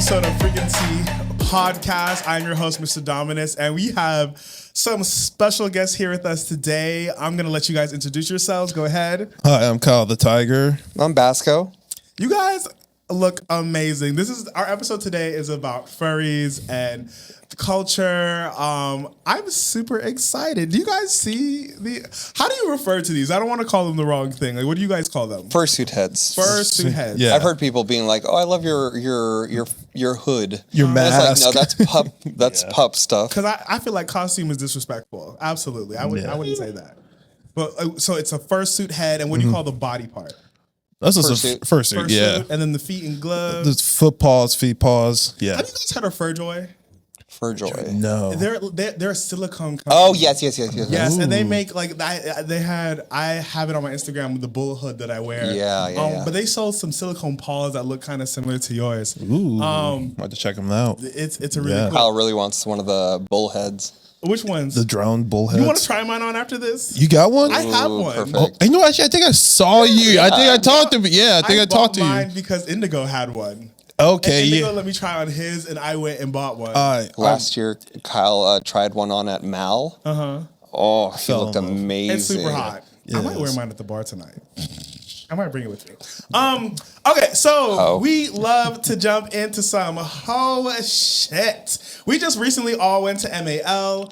episode of Frequency Podcast. I'm your host, Mr. Dominus, and we have some special guests here with us today. I'm going to let you guys introduce yourselves. Go ahead. Hi, I'm Kyle the Tiger. I'm Basco. You guys look amazing. Our episode today is about furries and culture. I'm super excited. Do you guys see how do you refer to these? I don't want to call them the wrong thing. Like, what do you guys call them? Fursuit heads. Fursuit heads. Yeah. I've heard people being like, "Oh, I love your hood, Your mask." It's like, no, that's pup. That's pup stuff. Because I feel like costume is disrespectful. Absolutely, I wouldn't say that. But so it's a fursuit head, and what do you call the body part? That's just a fursuit, yeah. And then the feet and gloves. There's foot paws, feet paws. Yeah. Have you guys heard of Furjoy? Furjoy. No. They're a silicone company. Oh yes. Yes, and they make like I have it on my Instagram with the bull hood that I wear. Yeah. But they sold some silicone paws that look kind of similar to yours. Ooh. I have to check them out. It's a really cool. Kyle really wants one of the bull heads. Which ones? The drowned bullheads. You want to try mine on after this? You got one? I have Ooh, one. perfect. Oh, you know, actually, I think I saw you. I think I talked to you. Yeah, I think I talked to you. Mine because Indigo had one. Okay, and Indigo yeah. let me try on his, and I went and bought one. Last year, Kyle tried one on at Mal. Oh, he looked amazing. It's super hot. Yes. I might wear mine at the bar tonight. I might bring it with me. Okay, so we love to jump into some shit. We just recently all went to MAL.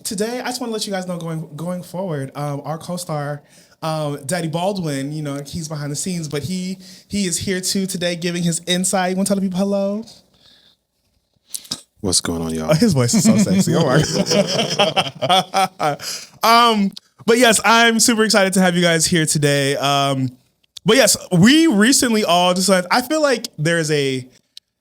Today I just want to let you guys know going forward, our co-star, Daddy Baldwin, you know, he's behind the scenes, but he is here too today giving his insight. You want to tell the people hello? What's going on, y'all? His voice is so sexy. Oh my God. But yes, I'm super excited to have you guys here today. But yes, we recently all decided, I feel like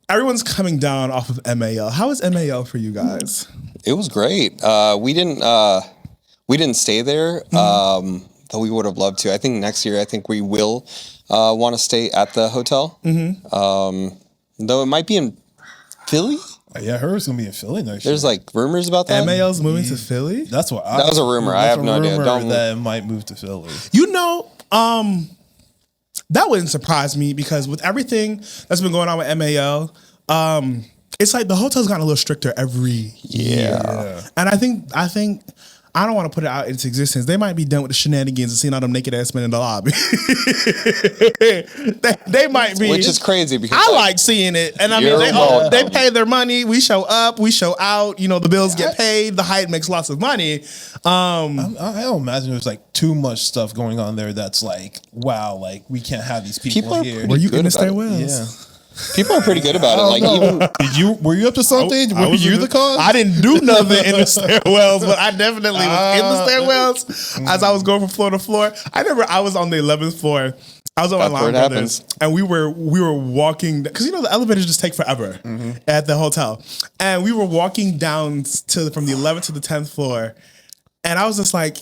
everyone's coming down off of MAL. How is MAL for you guys? It was great. We didn't stay there, though we would have loved to. I think next year, we will want to stay at the hotel. Though it might be in Philly. Yeah, I heard it's going to be in Philly next year. There's like rumors about that. MAL's moving to Philly? That's what That was a rumor. I have no idea. That it might move to Philly. You know, that wouldn't surprise me because with everything that's been going on with MAL, it's like the hotel's gotten a little stricter every year. And I think I don't want to put it out into existence. They might be done with the shenanigans and seeing all them naked ass men in the lobby. they might be, which is crazy because I like seeing it. And I mean, they pay their money. We show up, we show out. You know, the bills get paid. The Hyatt makes lots of money. I don't imagine there's like too much stuff going on there. That's like, wow, like we can't have these people here. Were you in the stairwells? Yeah. People are pretty good about it. Like, even were you up to something? Were you the cause? I didn't do nothing in the stairwells, but I definitely was in the stairwells as I was going from floor to floor. I was on the 11th floor. I was on my Line Brothers, and we were walking because you know the elevators just take forever at the hotel, and we were walking down from the 11th to the 10th floor, and I was just like,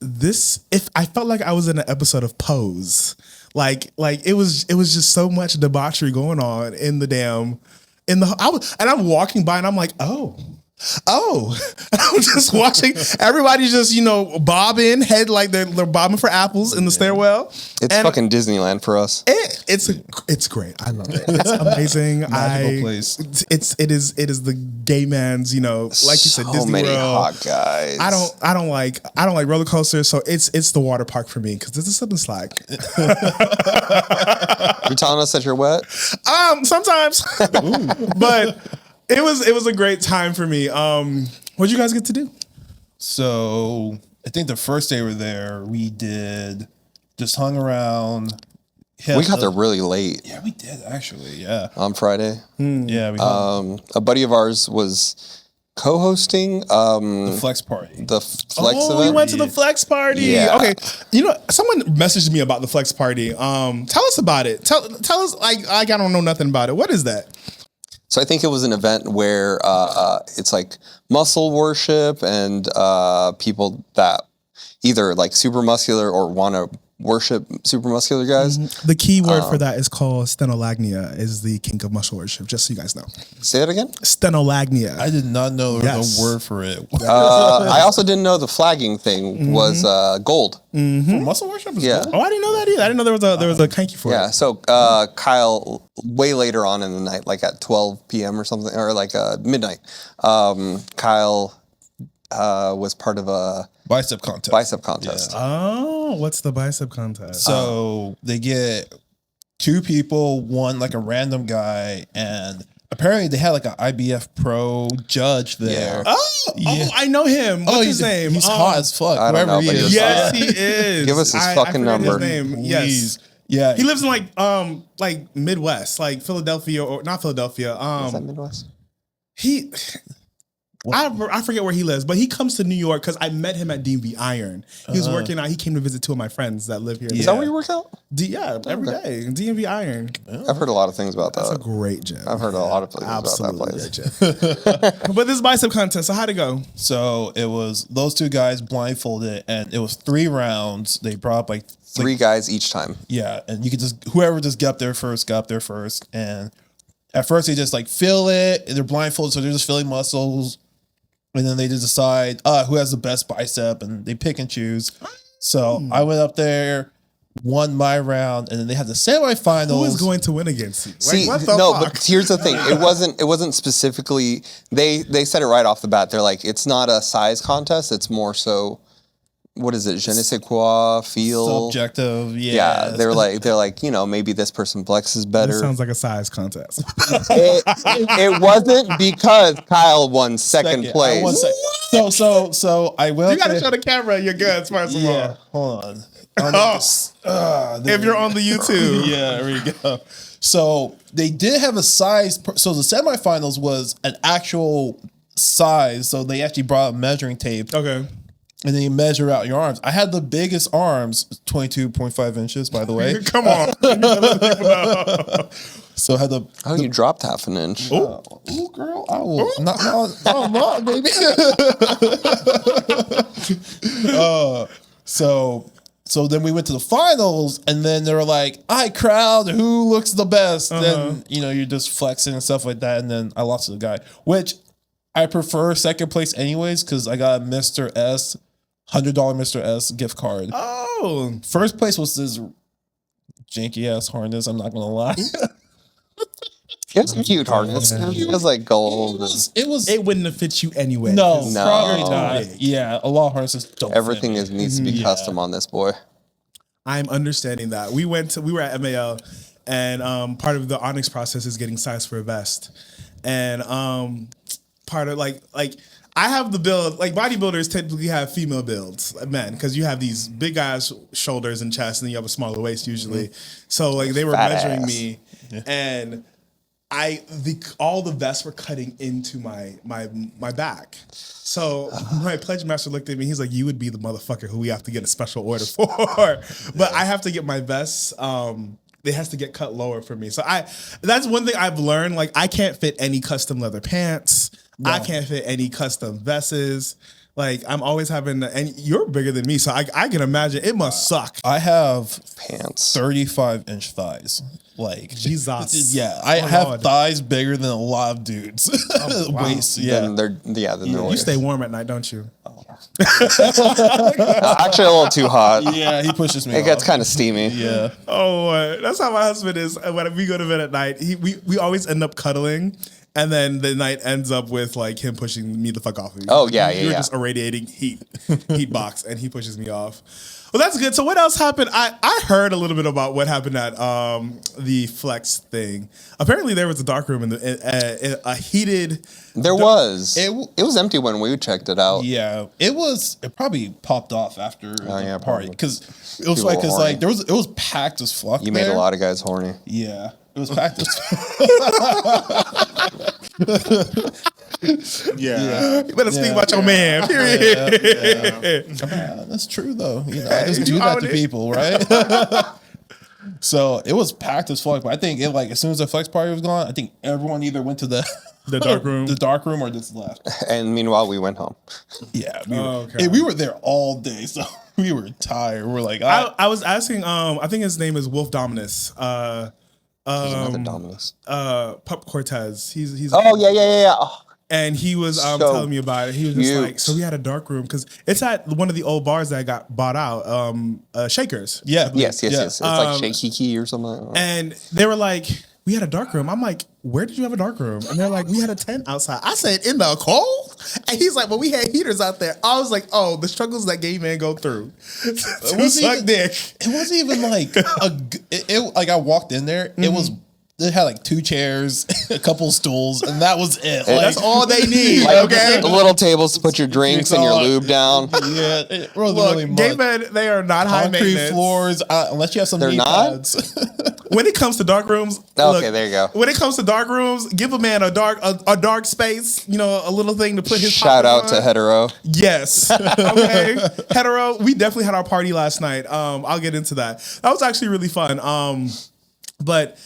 if I felt like I was in an episode of Pose. Like it was just so much debauchery going on in I'm walking by and I'm like, oh. And I'm just watching everybody just, you know, bobbing head like they're bobbing for apples in the stairwell. It's fucking Disneyland for us. It's great. I love it. It's amazing. Magical place. It is the gay man's, you know, like you said, Disney many World. hot guys. I don't like roller coasters, so it's the water park for me because this is something slack. You telling us that you're wet? Sometimes, but it was a great time for me. What'd you guys get to do? So I think the first day we were there, we just hung around. We got there really late. Yeah, we did actually. Yeah, on Friday. Yeah, a buddy of ours was co-hosting the Flex Party. The Flex event. We went to the Flex Party. Yeah. Okay, you know, someone messaged me about the Flex Party. Tell us about it. Tell us. Like I don't know nothing about it. What is that? So I think it was an event where it's like muscle worship and people that either like super muscular or want to worship super muscular guys. The key word for that is called stenolagnia, is the kink of muscle worship, just so you guys know. Say that again? Stenolagnia. I did not know there was a word for it. I also didn't know the flagging thing was gold. For muscle worship is gold? Oh, I didn't know that either. I didn't know there was a kinky for it. Yeah, so Kyle, way later on in the night, like at 12 p.m. or something, or like midnight, Kyle was part of a Bicep contest. Yeah. Oh, what's the bicep contest? So they get 2 people, one like a random guy, and apparently they had like an IBF pro judge there. Yeah. Oh, I know him. What's his name? He's hot as fuck. I don't know, but Yes, he is. Give us his fucking number. His name. Yes. Yeah. He lives in like Midwest, like Philadelphia, or not Philadelphia. Is that Midwest? I forget where he lives, but he comes to New York because I met him at DMV Iron. He was working out. He came to visit 2 of my friends that live here. Is that where you work out? Every day. DMV Iron. I've heard a lot of things about that. That's a great gym. I've heard a lot of things about that place. But this bicep contest, so how'd it go? So it was those 2 guys blindfolded, and it was 3 rounds. They brought up like 3 guys each time. Yeah, and you could whoever just got up there first. And at first they just like feel it. They're blindfolded, so they're just feeling muscles. And then they just decide who has the best bicep, and they pick and choose. So I went up there, won my round, and then they had the semifinals. Who is going to win against you? See, what the fuck? but here's the thing. It wasn't specifically. They said it right off the bat. They're like, it's not a size contest. It's more so. What is it? Je ne sais quoi, feel. Subjective, yeah. They're like, maybe this person flexes better. This sounds like a size contest. It wasn't because Kyle won second place. So I went. You gotta show the camera your guns first of all. Hold on. If you're on the YouTube. Yeah, there we go. So they did have a size. So the semifinals was an actual size. So they actually brought a measuring tape. Okay. And then you measure out your arms. I had the biggest arms, 22.5 inches, by the way. Come on. So I had the. Oh, you dropped half an inch. Oh, girl, I will not, baby. So then we went to the finals, and then they were like, "All right, crowd, who looks the best?" Then you're just flexing and stuff like that. And then I lost to the guy, which I prefer second place anyways, because I got a Mr. S. $100 Mr. S gift card. Oh. First place was this janky ass harness. I'm not gonna lie. It's a cute harness. It was like gold. It wouldn't have fit you anyway. No, probably not. Yeah, a lot of harnesses don't. Everything needs to be custom on this boy. I'm understanding that. We were at MAL, and part of the Onyx process is getting size for a vest, and part of like I have the build, like bodybuilders typically have female builds, men, because you have these big ass shoulders and chest, and then you have a smaller waist usually. So like they were measuring me, and all the vests were cutting into my back. So my pledge master looked at me. He's like, "You would be the motherfucker who we have to get a special order for." But I have to get my vests. It has to get cut lower for me. So that's one thing I've learned. Like I can't fit any custom leather pants. No. I can't fit any custom vests. Like I'm always having, and you're bigger than me, so I can imagine it must suck. I have pants 35-inch thighs. Like Jesus, yeah, I have thighs bigger than a lot of dudes. Oh, wow. Waist, yeah. Then they're you stay warm at night, don't you? Actually, a little too hot. Yeah, he pushes me. It gets kind of steamy. Yeah. Oh, that's how my husband is. When we go to bed at night, we always end up cuddling. And then the night ends up with like him pushing me the fuck off of you. Oh yeah, You're just irradiating heat box, and he pushes me off. Well, that's good. So what else happened? I heard a little bit about what happened at the flex thing. Apparently there was a dark room in a heated. There was. It was empty when we checked it out. Yeah, it was. It probably popped off after the party because it was People like it was packed as fuck. You made a lot of guys horny. Yeah. It was packed as Yeah. You better speak about your man, period. Yeah, that's true though. I just do that to people, right? So it was packed as fuck, but I think as soon as the flex party was gone, I think everyone either went to the dark room or just left. And meanwhile we went home. Yeah. We were there all day, so We were tired. We're like, I was asking. I think his name is Wolf Dominus. There's another Dominus. Pup Cortez. He's. Oh yeah. Oh. And he was telling me about it. He was just like, so we had a dark room because it's at one of the old bars that got bought out, Shakers. Yeah. Yes. It's like Shaky Key or something. And they were like, we had a dark room. I'm like, where did you have a dark room? And they're like, we had a tent outside. I said, in the cold? And he's like, well, we had heaters out there. I was like, oh, the struggles that gay men go through. It wasn't even like like I walked in there. Mm-hmm. They had like 2 chairs, a couple stools, and that was it. Like, that's all they need. Like, okay, the little tables to put your drinks and your lube down. Yeah, it wasn't look, really much. Gay men, they are not high maintenance. Floors, unless you have some. They're not. Pads. When it comes to dark rooms, okay, there you go. When it comes to dark rooms, give a man a dark space. You know, a little thing to put his. Shout out to Hetero. Yes. Okay. Hetero. We definitely had our party last night. I'll get into that. That was actually really fun. But.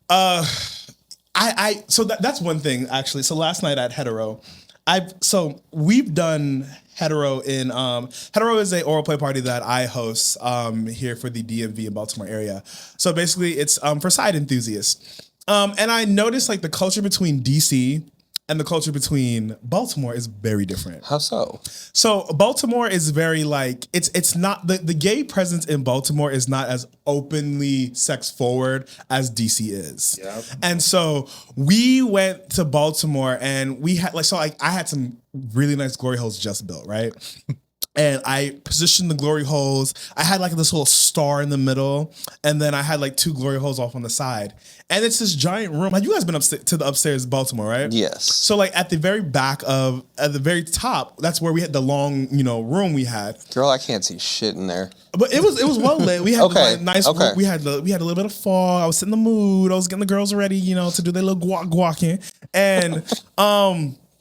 So that's one thing actually. So last night at Hetero, we've done Hetero in Hetero is a oral play party that I host here for the DMV in Baltimore area. So basically it's for side enthusiasts. And I noticed like the culture between DC and the culture between Baltimore is very different. How so? So Baltimore is very like it's not the gay presence in Baltimore is not as openly sex forward as DC is. Yep. And so we went to Baltimore and we had I had some really nice glory holes just built, right? And I positioned the glory holes. I had like this little star in the middle, and then I had like 2 glory holes off on the side. And it's this giant room. Have you guys been to the upstairs Baltimore, right? Yes. So like at the very back at the very top, that's where we had the long, room we had. Girl, I can't see shit in there. But it was well lit. We had nice. Okay. We had a little bit of fall. I was in the mood. I was getting the girls ready, to do their little guacking, and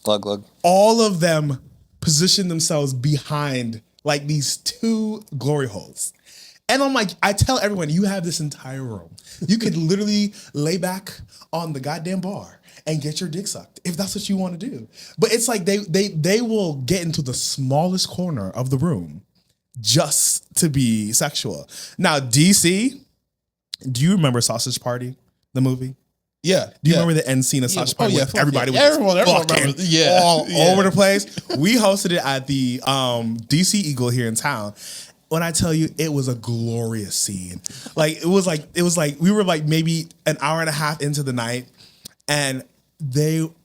glug. all of them position themselves behind like these 2 glory holes. And I'm like, I tell everyone, you have this entire room. You could literally lay back on the goddamn bar and get your dick sucked if that's what you want to do. But it's like they will get into the smallest corner of the room just to be sexual. Now, DC, do you remember Sausage Party, the movie? Yeah. Do you remember the end scene of Sausage Party? Yeah, Everybody was everyone remembers. all over the place. We hosted it at the DC Eagle here in town. When I tell you, it was a glorious scene. Like it was like we were like maybe an hour and a half into the night, and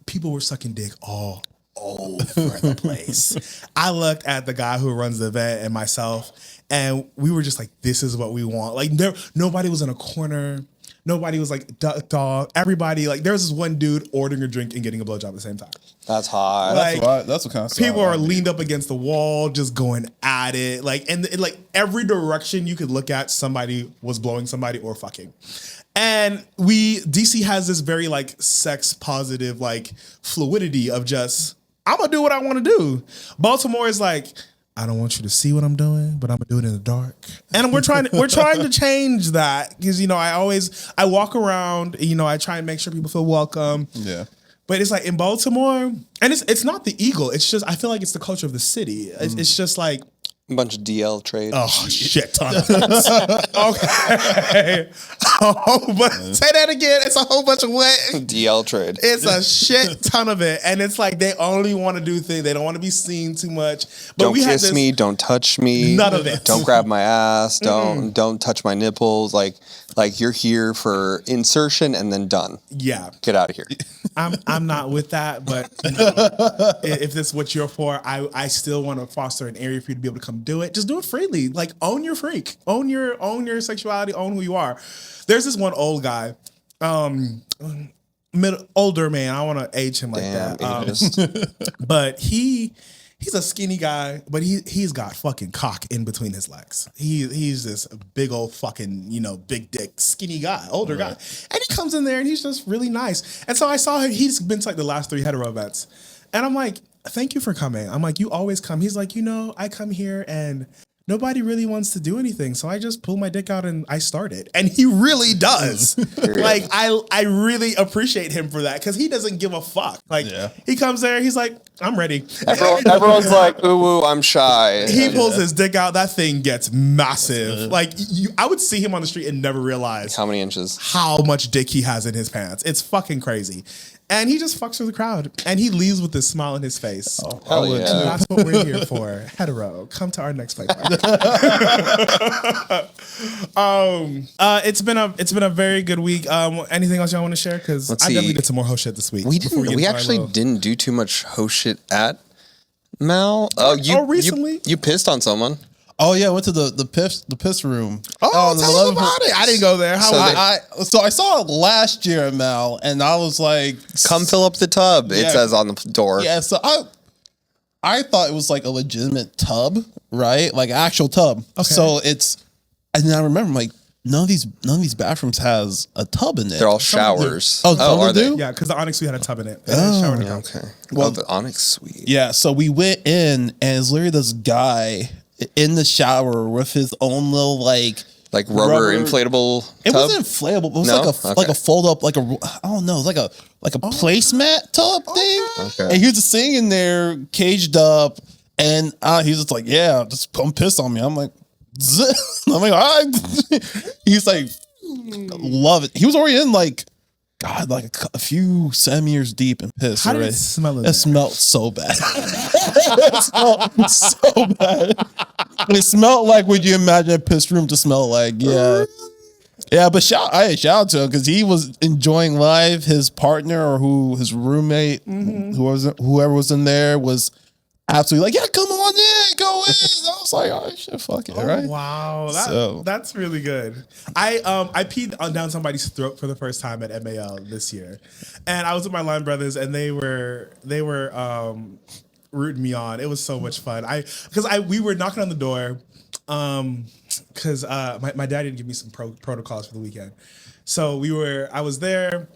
people were sucking dick all over the place. I looked at the guy who runs the event and myself, and we were just like, "This is what we want." Like nobody was in a corner. Nobody was like dog. Everybody like there was this one dude ordering a drink and getting a blowjob at the same time. That's hot. Like, that's what kind of people are leaned up against the wall, just going at it. Like like every direction you could look at, somebody was blowing somebody or fucking. And DC has this very like sex positive like fluidity of just I'm gonna do what I want to do. Baltimore is like, I don't want you to see what I'm doing, but I'm gonna do it in the dark. And we're trying to change that because I walk around, I try and make sure people feel welcome. Yeah. But it's like in Baltimore, and it's not the Eagle. It's just I feel like it's the culture of the city. It's just like a bunch of DL trade. Oh shit ton of okay. But say that again. It's a whole bunch of what? DL trade. It's a shit ton of it. And it's like they only want to do things. They don't want to be seen too much. But don't kiss me, don't touch me. None of it. Don't grab my ass. Don't touch my nipples. Like you're here for insertion and then done. Yeah. Get out of here. I'm not with that, but if this is what you're for, I still want to foster an area for you to be able to come do it. Just do it freely. Like own your freak. Own your sexuality, own who you are. There's this one old guy, older man. I don't want to age him like that. But he's a skinny guy, but he's got fucking cock in between his legs. He's this big old fucking, big dick, skinny guy, older guy. And he comes in there and he's just really nice. And so I saw him, he's been to like the last 3 Hetero events. And I'm like, thank you for coming. I'm like, you always come. He's like, I come here and nobody really wants to do anything. So I just pull my dick out and I start it. And he really does. Like, I really appreciate him for that because he doesn't give a fuck. Like, he comes there, he's like, I'm ready. Everyone's like, ooh, I'm shy. He pulls his dick out, that thing gets massive. Like, I would see him on the street and never realize how many inches, how much dick he has in his pants. It's fucking crazy. And he just fucks with the crowd. And he leaves with this smile on his face. Oh, hell yeah. And that's what we're here for. Hetero, come to our next play party. It's been a very good week. Anything else y'all want to share? Because I definitely did some more host shit this week. We actually didn't do too much host shit at Mal. Recently? You pissed on someone. Oh yeah, I went to the piss room. Tell us about it. I didn't go there. So I saw it last year at Mal, and I was like, "Come fill up the tub." It says on the door. Yeah, so I thought it was like a legitimate tub, right? Like an actual tub. Okay. So and then I remember, I'm like, none of these bathrooms has a tub in it. They're all showers. Are they? Yeah, because the Onyx Suite had a tub in it. Okay. Well, the Onyx Suite. Yeah, so we went in, and it's literally this guy in the shower with his own little like rubber inflatable tub? It wasn't inflatable. It was like a fold up, like I don't know, like a placemat tub thing. Okay. And he was just sitting in there caged up, and he's just like, yeah, just come piss on me. I'm like, I'm like, all right. He's like, love it. He was already in like, God, like a few centimeters deep in piss. How did it smell? It smelled so bad. It smelled so bad. It smelled like what you imagine a piss room to smell like. Yeah. Yeah, but shout out to him because he was enjoying life. His partner or his roommate, whoever was in there was absolutely like, yeah, come on in, go in. I was like, oh shit, fuck it, right? Wow, that's really good. I peed down somebody's throat for the first time at MAL this year, and I was with my line brothers, and they were rooting me on. It was so much fun. We were knocking on the door, because my dad didn't give me some protocols for the weekend, so I was there,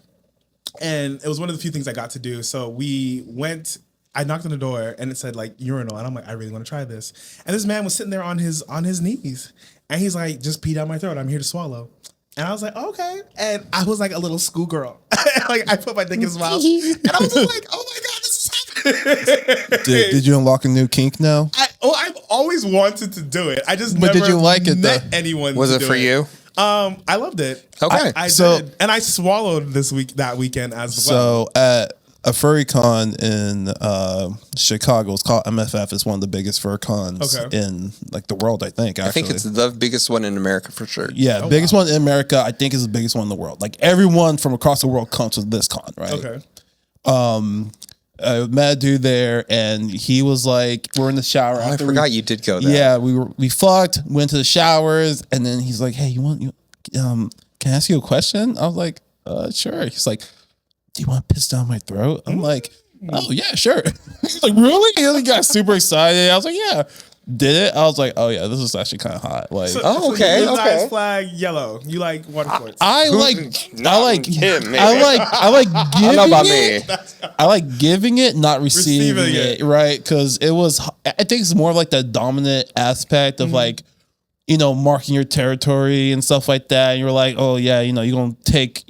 and it was one of the few things I got to do. So we went. I knocked on the door and it said like urinal, and I'm like, I really want to try this. And this man was sitting there on his knees, and he's like, just pee down my throat. I'm here to swallow. And I was like, okay. And I was like a little schoolgirl. Like I put my dick in his mouth, and I was just like, oh my god, this is happening. Did you unlock a new kink now? I've always wanted to to it. I just but never did you like it met though? anyone. Was it for you? I loved it. Okay, I did, and I swallowed that weekend as well. So at a furry con in Chicago, it's called MFF. It's one of the biggest fur cons in like the world, I think. Actually. I think it's the biggest one in America for sure. Yeah, biggest one in America. I think is the biggest one in the world. Like everyone from across the world comes to this con, right? Okay. I met a dude there, and he was like, "We're in the shower." I forgot you did go there. Yeah, we fucked, went to the showers, and then he's like, "Hey, can I ask you a question?" I was like, "Sure." He's like, do you want to piss down my throat? I'm like, oh yeah, sure. He's like, really? He got super excited. I was like, yeah. Did it? I was like, oh yeah, this is actually kind of hot. Like, okay. Eyes flag yellow. You like water sports? I like him. I like giving I know about it. Me. I like giving it, not receiving it. Right? Because it was. I think it's more like the dominant aspect of like, marking your territory and stuff like that. And you're like, oh yeah, you're gonna take,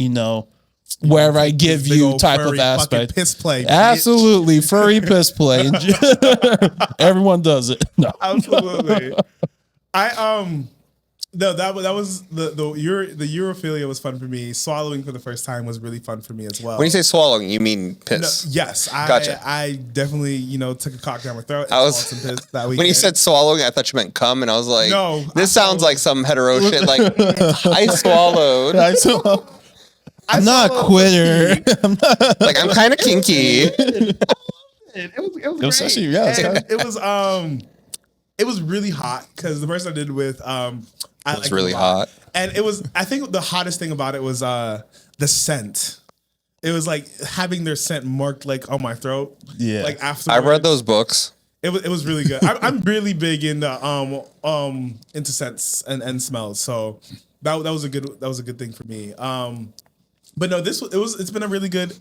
wherever I give you type of aspect. Piss play. Absolutely. Furry piss play. Everyone does it. No. Absolutely. That was the urophilia was fun for me. Swallowing for the first time was really fun for me as well. When you say swallowing, you mean piss? No, yes. Gotcha. I definitely, took a cock down my throat. Some piss that weekend. When you said swallowing, I thought you meant cum, and I was like, no, this sounds like some hetero shit. Like, I swallowed. I'm not a quitter. I'm kind of kinky. It was actually, it was really hot because the person I did with it was really hot, and it was. I think the hottest thing about it was the scent. It was like having their scent marked like on my throat. Yeah, like after I read those books. It was really good. I'm really big into scents and smells, so that was a good thing for me. But no, it's been a really good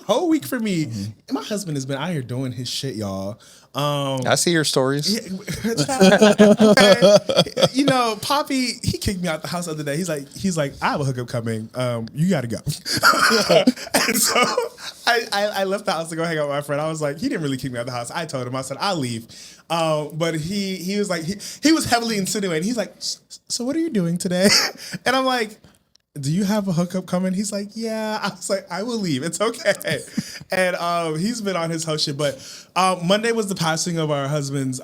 whole week for me. And my husband has been out here doing his shit, y'all. I see your stories. You know, Poppy, he kicked me out the house the other day. He's like, I have a hookup coming. You gotta go. And so I left the house to go hang out with my friend. I was like, he didn't really kick me out the house. I told him, I said, I'll leave. But he was like, he was heavily insinuating. He's like, so what are you doing today? And I'm like, do you have a hookup coming? He's like, yeah. I was like, I will leave. It's okay. And he's been on his whole shit. But Monday was the passing of our husband's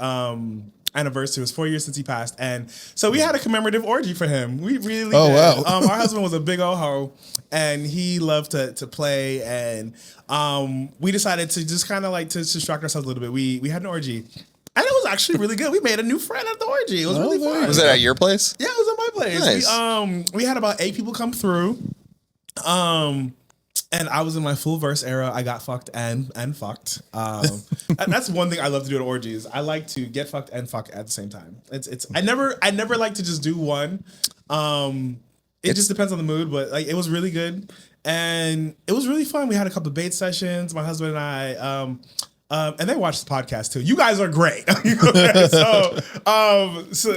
anniversary. It was 4 years since he passed. And so we had a commemorative orgy for him. We really did. Wow. Our husband was a big old hoe, and he loved to play. And we decided to just kind of like to distract ourselves a little bit. We had an orgy. And it was actually really good. We made a new friend at the orgy. It was really fun. Was it at your place? Yeah, it was at my place. Nice. We had about 8 people come through. And I was in my full verse era. I got fucked and fucked. That's one thing I love to do at orgies. I like to get fucked and fuck at the same time. I never like to just do one. It just depends on the mood, but like it was really good. And it was really fun. We had a couple of bait sessions, my husband and I. And they watch the podcast too. You guys are great. So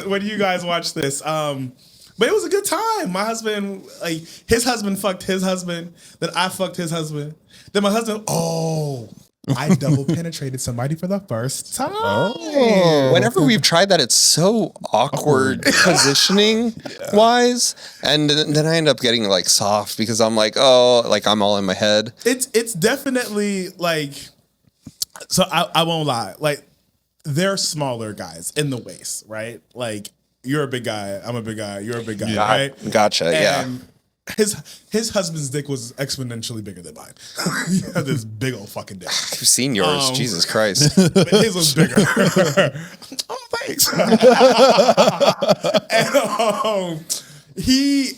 when you guys watch this, but it was a good time. My husband, like his husband fucked his husband. Then I fucked his husband. Then my husband, I double penetrated somebody for the first time. Oh. Whenever we've tried that, it's so awkward positioning wise. And then I end up getting like soft because I'm like, like I'm all in my head. It's definitely like, so I won't lie. Like they're smaller guys in the waist, right? Like you're a big guy. I'm a big guy. You're a big guy, right? Gotcha. And his husband's dick was exponentially bigger than mine. He had this big old fucking dick. I've seen yours. Jesus Christ. But his was bigger. Oh, thanks. And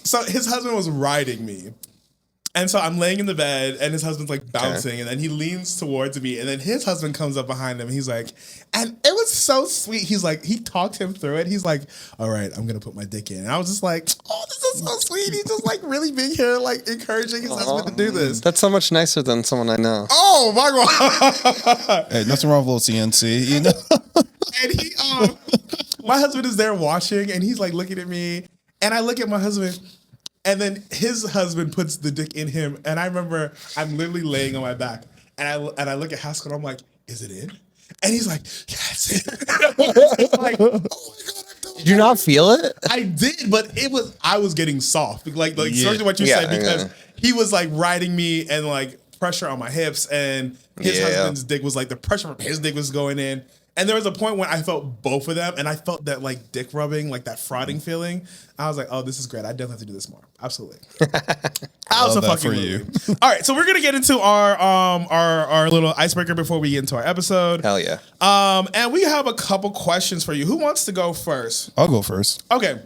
so his husband was riding me. And so I'm laying in the bed and his husband's like bouncing and then he leans towards me and then his husband comes up behind him. He's like, and it was so sweet. He's like, he talked him through it. He's like, all right, I'm going to put my dick in. And I was just like, oh, this is so sweet. He's just like really being here, like encouraging his husband to do this. That's so much nicer than someone I know. Oh my God. Hey, nothing wrong with a little CNC, you know? And my husband is there watching and he's like looking at me and I look at my husband. And then his husband puts the dick in him. And I remember I'm literally laying on my back. And I look at Haskell and I'm like, is it in? And he's like, yes. Like, oh my God. Did you not feel it? I did, but I was getting soft. Like especially what you said, because he was like riding me and like pressure on my hips. And his husband's dick was like, the pressure from his dick was going in. And there was a point when I felt both of them, and I felt that like dick rubbing, like that frauding feeling. I was like, "Oh, this is great! I definitely have to do this more." Absolutely. I was a fucking for you. All right, so we're gonna get into our little icebreaker before we get into our episode. Hell yeah. And we have a couple questions for you. Who wants to go first? I'll go first. Okay.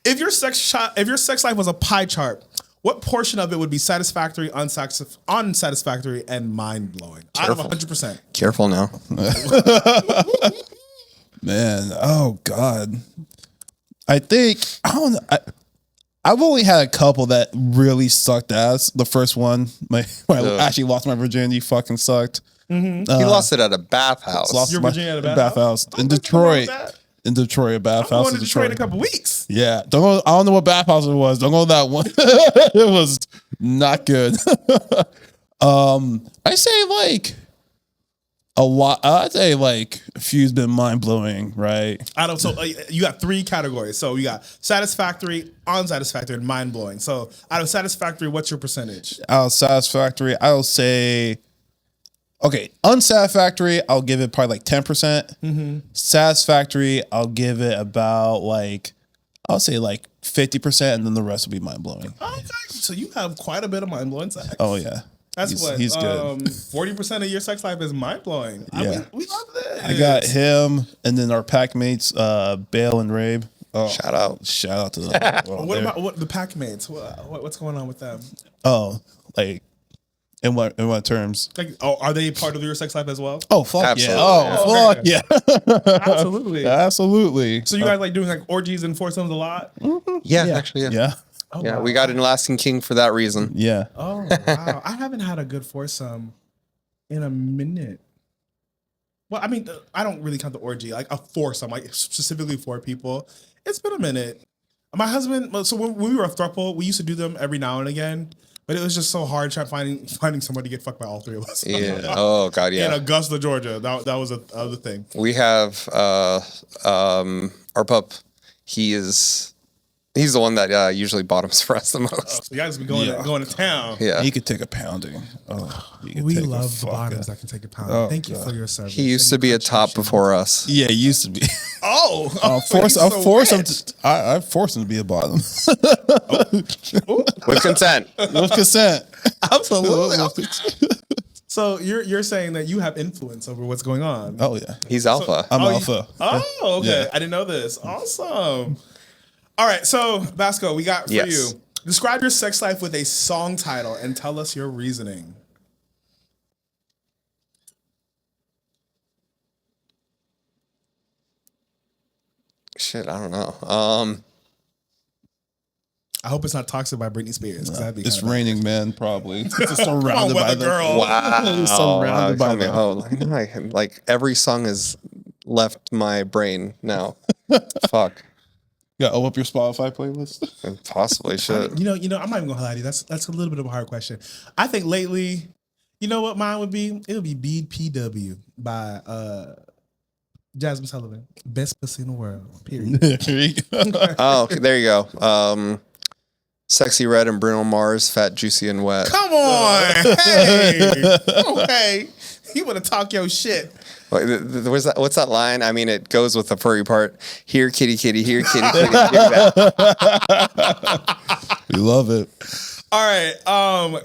If your sex life was a pie chart, what portion of it would be satisfactory, unsatisfactory, and mind-blowing? Out of 100%. Careful now. Man, oh God. I think, I don't know. I've only had a couple that really sucked ass. The first one, when I actually lost my virginity, fucking sucked. Mm-hmm. You lost it at a bathhouse. Lost your virginity at a bathhouse in Detroit. In Detroit, a bathhouse. I'm going to Detroit in a couple weeks. Yeah, I don't know what bathhouse it was. Don't go to that one. It was not good. I say like a lot. I'd say like a few's been mind blowing, right? You got 3 categories. So you got satisfactory, unsatisfactory, and mind blowing. So out of satisfactory, what's your percentage? Out of satisfactory, I'll say. Okay, unsatisfactory, I'll give it probably like 10%. Mm-hmm. Satisfactory, I'll give it about like, I'll say like 50%, and then the rest will be mind blowing. Okay, so you have quite a bit of mind blowing sex. Oh yeah, he's good. 40% of your sex life is mind blowing. Yeah, we love this. I got him, and then our pack mates, Bale and Rabe. Oh, shout out to them. What about the pack mates? What's going on with them? Oh, like. In what terms? Like, are they part of your sex life as well? Oh fuck absolutely. yeah! Oh fuck yeah! Absolutely. Absolutely. So you guys like doing like orgies and foursomes a lot? Mm-hmm. Yeah, actually, yeah. Oh, Yeah, wow. we got an Alaskan King for that reason. Yeah. Oh wow! I haven't had a good foursome in a minute. Well, I mean, I don't really count the orgy like a foursome, like specifically 4 people. It's been a minute. My husband. So when we were a throuple, we used to do them every now and again, but it was just so hard finding somebody to get fucked by all 3 of us. Yeah. Oh God. In Yeah. Augusta, Georgia, that was a other thing. We have our pup. He's the one that usually bottoms for us the most. So you guys be going to town. Yeah. He could take a pounding. Oh, he could We take a love the fucking- bottoms that can take a pound. Oh, Thank you God. for your service. He used to be a top before us. Yeah, he used to be. Oh, I forced him. I forced him to be a bottom With consent. with consent. Absolutely. So you're saying that you have influence over what's going on. Oh yeah, He's alpha. I'm Oh, alpha. Oh, okay. Yeah. I didn't know this. Awesome. All right, so Basco, we got for Yes. you. Describe your sex life with a song title and tell us your reasoning. Shit, I don't know. I hope it's not Toxic by Britney Spears. 'Cause that'd be It's kinda raining men, probably. Just Come on, surrounded by weather them. girl. Wow. Surrounded by Tell me, them. oh, like every song has left my brain now. Fuck. Yeah, open up your Spotify playlist. And possibly should. You know, I'm not even gonna lie to you. That's a little bit of a hard question. I think lately, you know what mine would be? It would be BPW by Jasmine Sullivan. Best pussy in the world. Period. There you go. Oh, okay, there you go. Sexy Red and Bruno Mars, Fat, Juicy, and Wet. Come on. Hey. Okay. You wanna talk your shit. What's that line? I mean, it goes with the furry part. Here, kitty, kitty. Here, kitty, kitty. Here, that. We love it. All right,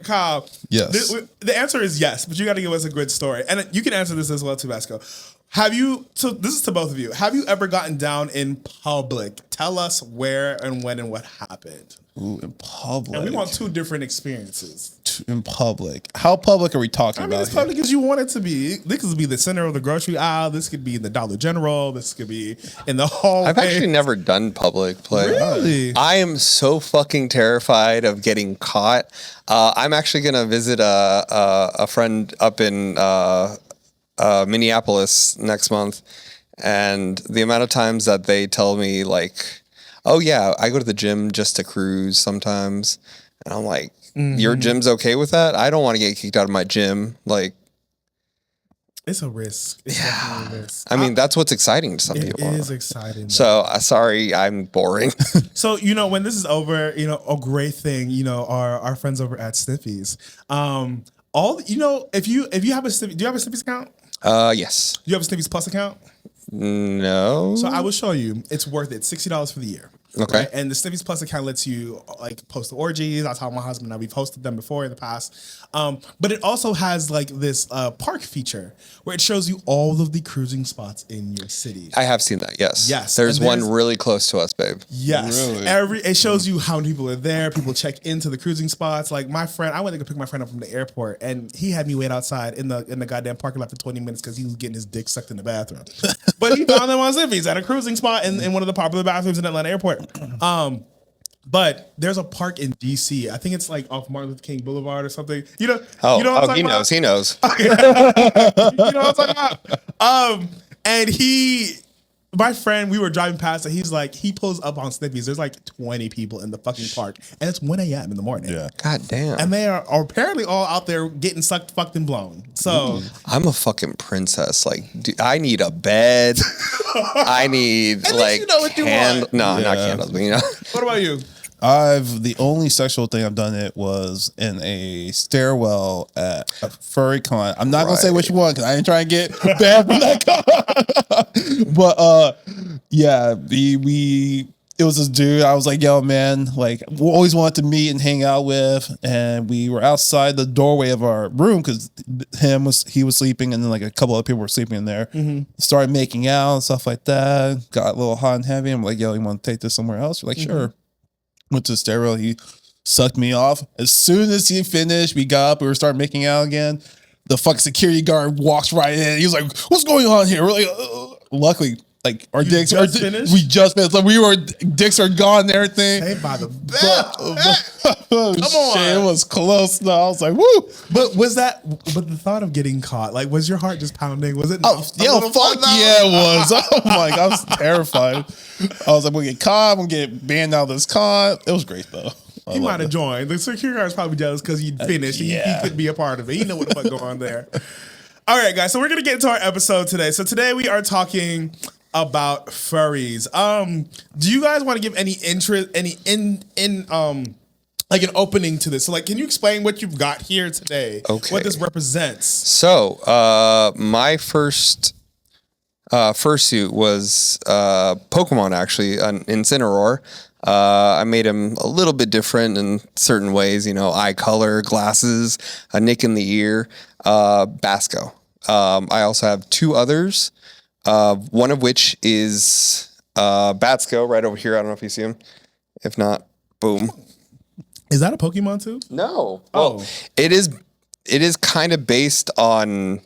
Kyle. Yes. The answer is yes, but you got to give us a good story, and you can answer this as well too, Basco. Have you? So this is to both of you. Have you ever gotten down in public? Tell us where and when and what happened. Ooh, in public. And we want 2 different experiences. In public. How public are we talking I mean, about? as public as you want it to be. This could be the center of the grocery aisle. This could be in the Dollar General. This could be in the hallway. I've actually never done public play. Really? I am so fucking terrified of getting caught. I'm actually gonna visit a friend up in Minneapolis next month, and the amount of times that they tell me like, "Oh yeah, I go to the gym just to cruise sometimes," and I'm like, "Your gym's okay with that? I don't want to get kicked out of my gym." Like, It's a risk. It's definitely a risk. I mean, that's what's exciting to some It people. is exciting. So sorry, I'm boring. So, when this is over, a great thing, our friends over at Sniffy's. If you have a Sniffy, do you have a Sniffy's account? Yes. Do you have a Sniffy's Plus account? No. So I will show you. It's worth it. $60 for the year. Okay. Right? And the Sniffy's Plus account lets you post the orgies. I told my husband that we've hosted them before in the past. But it also has this park feature where it shows you all of the cruising spots in your city. I have seen that. Yes. Yes, There's and one there's- really close to us, babe. Yes. Really? It shows you how many people are there. People check into the cruising spots. Like my friend, I went to go pick my friend up from the airport, and he had me wait outside in the goddamn parking lot for 20 minutes because he was getting his dick sucked in the bathroom. But he found them on Zippy's at a cruising spot in one of the popular bathrooms in Atlanta airport. But there's a park in DC. I think it's off Martin Luther King Boulevard or something. You know what I'm talking he about? knows. He knows. You know what I'm talking about? And my friend, we were driving past and he pulls up on Snippy's. There's 20 people in the fucking park. And it's 1 a.m. in the morning. Yeah. God damn. And they are apparently all out there getting sucked, fucked, and blown. So I'm a fucking princess. I need a bed. I need least you know what you want. No, not Yeah. candles, but what about you? The only sexual thing I've done it was in a stairwell at a furry con. I'm not gonna say which one because I ain't trying to get banned from that con. But yeah, it was this dude. I was like, yo, man, we always wanted to meet and hang out with, and we were outside the doorway of our room because he was sleeping, and then a couple other people were sleeping in there. Started making out and stuff like that. Got a little hot and heavy. I'm like, yo, you want to take this somewhere else? We're like, sure. Went to the stairwell. He sucked me off. As soon as he finished, we got up. We were starting making out again. The fucking security guard walks right in. He was like, "What's going on here?" We're like, luckily, like our You dicks just are finished? we just finished. Like dicks are gone and everything. Saved by the bell. Oh, Come on. shit, it was close. No, I was like, woo. But the thought of getting caught, like, was your heart just pounding? Was it? Oh, yeah, fuck yeah, it was. Oh my God, I was terrified. I was like, I'm gonna get caught. I'm gonna get banned out of this con. It was great though. He might have joined. The security guard's probably jealous because he finished. And he couldn't be a part of it. He know what the fuck going on there. All right, guys. So we're gonna get into our episode today. So today we are talking about furries. Do you guys want to give any interest, like an opening to this? So, like, can you explain what you've got here today? Okay. What this represents? So, my first fursuit was Pokemon, actually, an Incineroar. I made him a little bit different in certain ways, eye color, glasses, a nick in the ear, Basco. I also have two others, one of which is Basco right over here. I don't know if you see him. If not, boom. Is that a Pokemon too? No. Well, it is kind of based on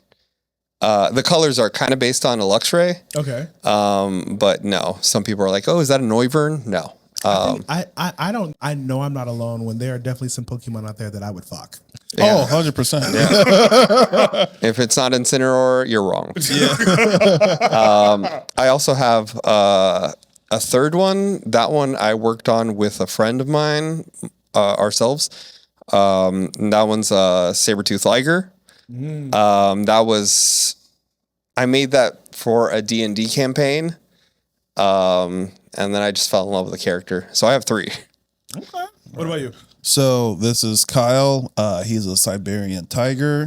the colors are kind of based on a Luxray. Okay. But no, some people are like, oh, is that a Noivern? No. I know I'm not alone when there are definitely some Pokemon out there that I would fuck. Yeah. Oh, 100%. Yeah. If it's not Incineroar, you're wrong. Yeah. I also have a third one. That one I worked on with a friend of mine, ourselves. And that one's a saber-tooth liger. I made that for a D&D campaign. And then I just fell in love with the character. So I have three. Okay. What about you? So this is Kyle. He's a Siberian tiger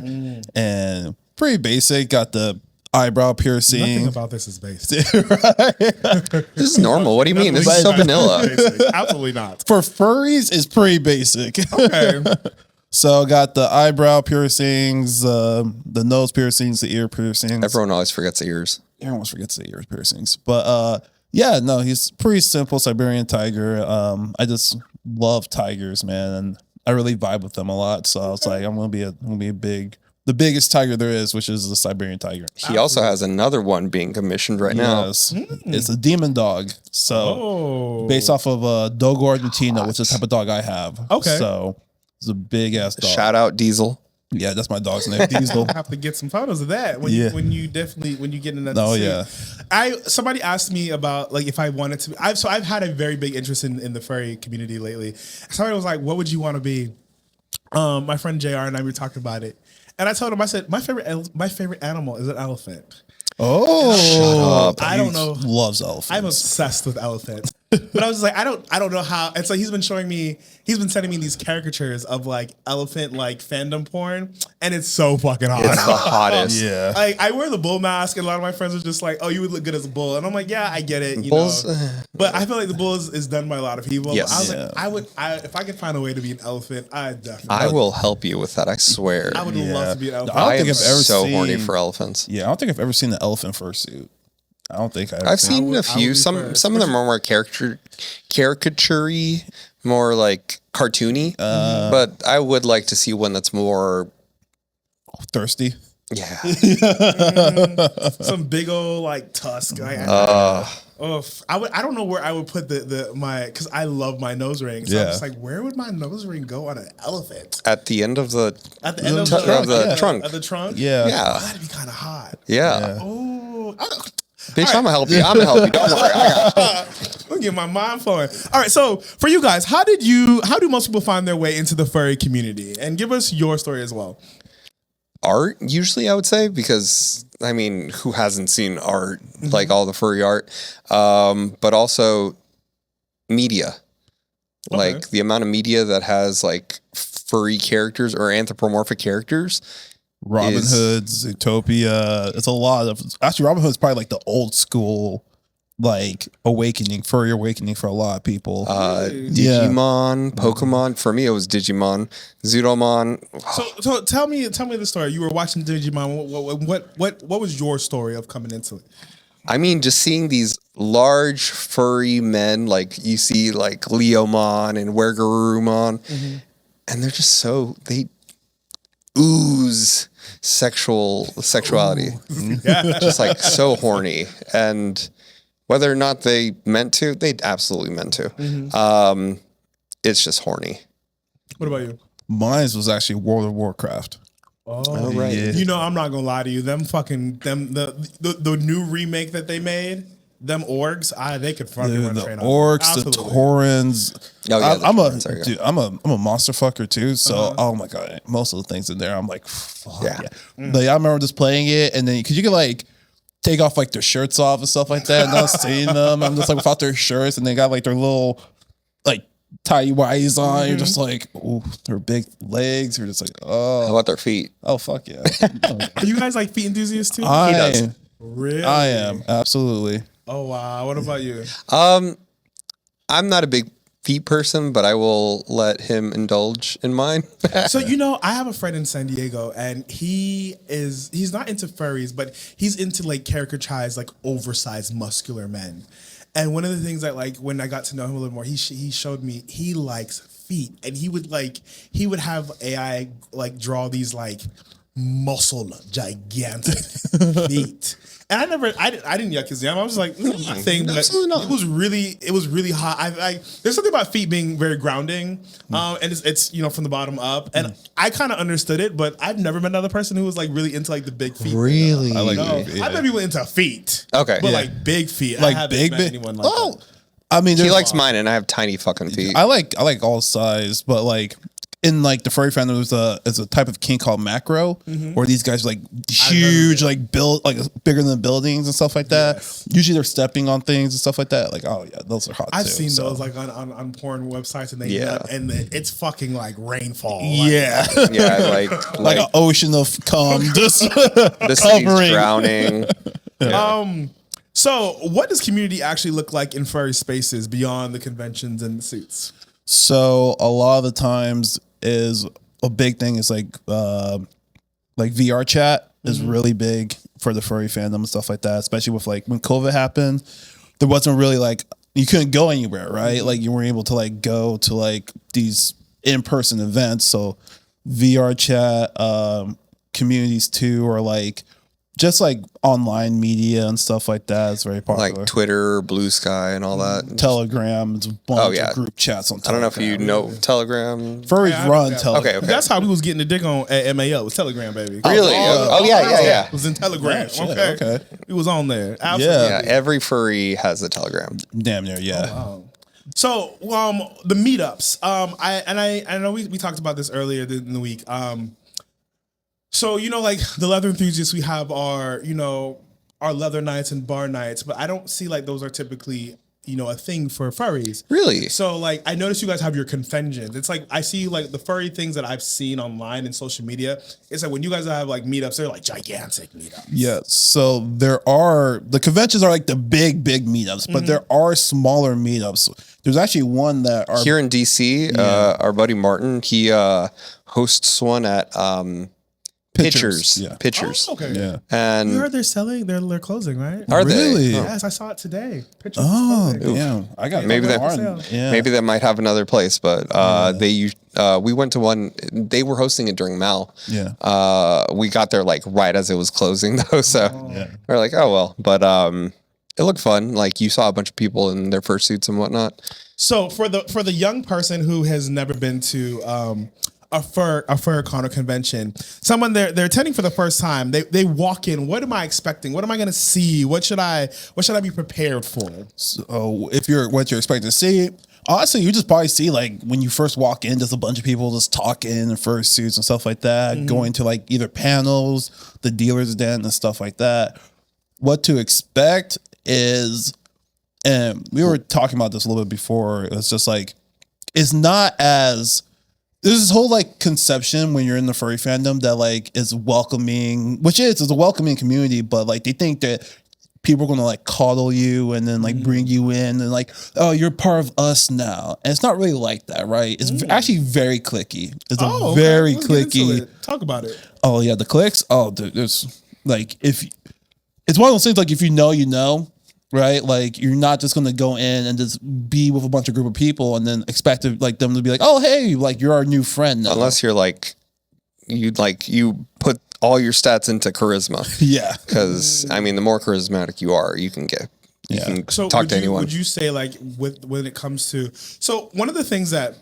and pretty basic. Got the eyebrow piercing. Nothing about this is basic. This is normal. What do you mean? This is so vanilla. Absolutely not. For furries, it's pretty basic. Okay. So got the eyebrow piercings, the nose piercings, the ear piercings. Everyone always forgets the ears. Everyone forgets the ear piercings. But yeah, no, he's pretty simple Siberian tiger. I just love tigers, man, and I really vibe with them a lot. So I was like, I'm gonna be the biggest tiger there is, which is the Siberian tiger. He also has another one being commissioned right now. Yes. It's a demon dog. So based off of Dogo Argentino, which is the type of dog I have. Okay. So it's a big ass dog. Shout out Diesel. Yeah, that's my dog's name, Diesel. I have to get some photos of that when you get in that. Oh yeah. Somebody asked me about like if I wanted to. I've had a very big interest in the furry community lately. Somebody was like, "What would you want to be?" My friend JR and I were talking about it, and I told him, I said my favorite animal is an elephant. Oh, shut up. I don't know. Loves elephants. I'm obsessed with elephants. But I was like, I don't know how. And so he's been sending me these caricatures of like elephant like fandom porn, and it's so fucking hot. It's the hottest. Yeah. Like I wear the bull mask, and a lot of my friends are just like, "Oh, you would look good as a bull," and I'm like, "Yeah, I get it." Bulls, but I feel like the bull is done by a lot of people. Yes. I was like, if I could find a way to be an elephant, I definitely. I will help you with that. I swear. I would love to be an elephant. I don't I think am I've ever so seen- horny for elephants. Yeah, I don't think I've ever seen an elephant fursuit. I don't think I've seen a few. be Some first. of them are more caricature-y, more like cartoony. But I would like to see one that's more. thirsty. Yeah. Some big old like tusk. I don't know where I would put because I love my nose ring. So I'm just like, where would my nose ring go on an elephant? At the end of the trunk. trunk. Of the trunk. Yeah. Yeah. Oh, that'd be kind of hot. Yeah. Oh, Bitch, I'm gonna help you. I'm gonna help you. Don't worry. I got I'm getting my mind flowing. All right, so for you guys, how do most people find their way into the furry community? And give us your story as well. art usually, I would say, because I mean, who hasn't seen art, like all the furry art, but also media, like the amount of media that has like furry characters or anthropomorphic characters. Robin Hood, Zootopia. It's a lot of actually. Robin Hood's probably like the old school, like furry awakening for a lot of people. Digimon, Pokemon. For me, it was Digimon, Zootomon. So tell me the story. You were watching Digimon. What was your story of coming into it? I mean, just seeing these large furry men, like you see, like Leomon and Wergarurumon, and they're just they ooze sexuality. Yeah. Just like so horny. And Whether or not they meant to, they absolutely meant to. It's just horny. What about you? Mine was actually World of Warcraft. Oh, right. Yeah. You know, I'm not gonna lie to you. The new remake that they made, them orgs, they could fucking run The train orcs, on. the Taurens. Oh, yeah, I'm a monster fucker too. So oh my god, most of the things in there, I'm like, fuck yeah. Like, I remember just playing it, and then because you could like take off like their shirts off and stuff like that, and I was seeing them. I'm just like without their shirts, and they got like their little like tighty whities on. You're just like, oh, their big legs. You're just like, oh, How about their feet? oh fuck yeah. Are you guys like feet enthusiasts too? Really? I am absolutely. Oh wow. What about you? I'm not a big feet person, but I will let him indulge in mine. So you know, I have a friend in San Diego, and he's not into furries, but he's into like caricaturized, like oversized, muscular men. And one of the things that like when I got to know him a little more, he showed me he likes feet, and he would have AI like draw these like muscle gigantic feet. And I didn't yuck his yum. I was like, this is my thing, but it was really hot. There's something about feet being very grounding, and it's you know from the bottom up, and I kind of understood it, but I've never met another person who was like really into like the big feet. Really? I like I met people into feet. Okay. But like big feet. Like I haven't big, met big. anyone like that. I mean, He likes mine, and I have tiny fucking feet. I like all size, but like in like the furry fandom, there's a type of kink called macro, where these guys are like huge, like built like bigger than buildings and stuff like that. Yes. Usually they're stepping on things and stuff like that. Like, oh yeah, those are hot. I've too, seen so. those like on porn websites, and Yeah. it's fucking like rainfall. Like, Yeah, Yeah, like like an ocean of cum just the city's covering. drowning. So, what does community actually look like in furry spaces beyond the conventions and the suits? So a lot of the times is a big thing is like VR chat is really big for the furry fandom and stuff like that, especially with like when COVID happened, there wasn't really like you couldn't go anywhere, right? Like you weren't able to like go to like these in-person events. So VR chat communities too, or like just like online media and stuff like that is very popular. Like Twitter, Blue Sky, and all that. Telegram, it's a bunch yeah. of group chats on I don't Telegram. know if you know Telegram. Furries Yeah, run yeah. Telegram. Okay. That's how we was getting the dick on at MAO. It was Telegram, baby. Really? Yeah. It was in Telegram. shit, Okay. okay. It was on there. Absolutely. Yeah, every furry has a Telegram. Damn near, yeah. So, the meetups. I know we talked about this earlier in the week. So, you know, like the leather enthusiasts, we have our leather nights and bar nights, but I don't see like those are typically, a thing for furries. Really? So like I noticed you guys have your conventions. It's like I see like the furry things that I've seen online and social media. It's like when you guys have like meetups, they're like gigantic meetups. Yeah. So the conventions are like the big meetups, but there are smaller meetups. There's actually one that are Here in DC, our buddy Martin, he hosts one at Pictures. Yeah. Pictures. Oh, okay. Yeah. And You heard they're closing, right? are Really? they? Yes, I saw it today. Pictures. Oh, is closing. damn. I got Maybe that. that- Yeah. Maybe they might have another place, but we went to one. They were hosting it during Mal. Yeah. We got there like right as it was closing though, so we're like, oh well. But it looked fun. Like you saw a bunch of people in their fursuits and whatnot. So for the young person who has never been to a fur-con or convention, someone they're attending for the first time, they walk in. What am I expecting? What am I going to see? What should I be prepared for? So what you're expecting to see, honestly, you just probably see like when you first walk in, there's a bunch of people just talking in fursuits and stuff like that, going to like either panels, the dealer's den and stuff like that. What to expect is, and we were talking about this a little bit before, it's just like, it's not as, there's this whole like conception when you're in the furry fandom that like is welcoming, which it's a welcoming community, but like they think that people are going to like coddle you and then like bring you in and like, oh, you're part of us now. And it's not really like that, right? It's actually very clicky. It's very Let's get into clicky. it. Talk about it. Oh yeah, the clicks. Oh, dude, there's like it's one of those things like if you know, right? Like you're not just gonna go in and just be with a bunch of group of people and then expect to, like them to be like, oh hey, like you're our new friend now. Unless you're like you put all your stats into charisma. Yeah. Because I mean, the more charismatic you are, you can get You can so talk to anyone. Would you say like when it comes to one of the things that,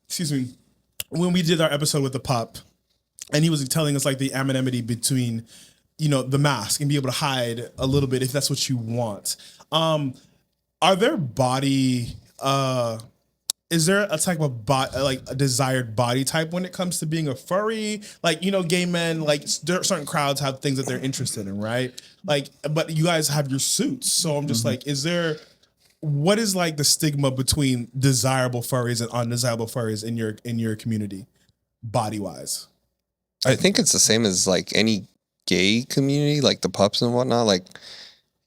excuse me, when we did our episode with the pup, and he was telling us like the anonymity between, the mask and be able to hide a little bit if that's what you want. Are there is there a type of like a desired body type when it comes to being a furry? Like, gay men, like certain crowds have things that they're interested in, right? Like, but you guys have your suits. So I'm just like, what is like the stigma between desirable furries and undesirable furries in your community, body wise? I think it's the same as like any gay community, like the pups and whatnot. Like,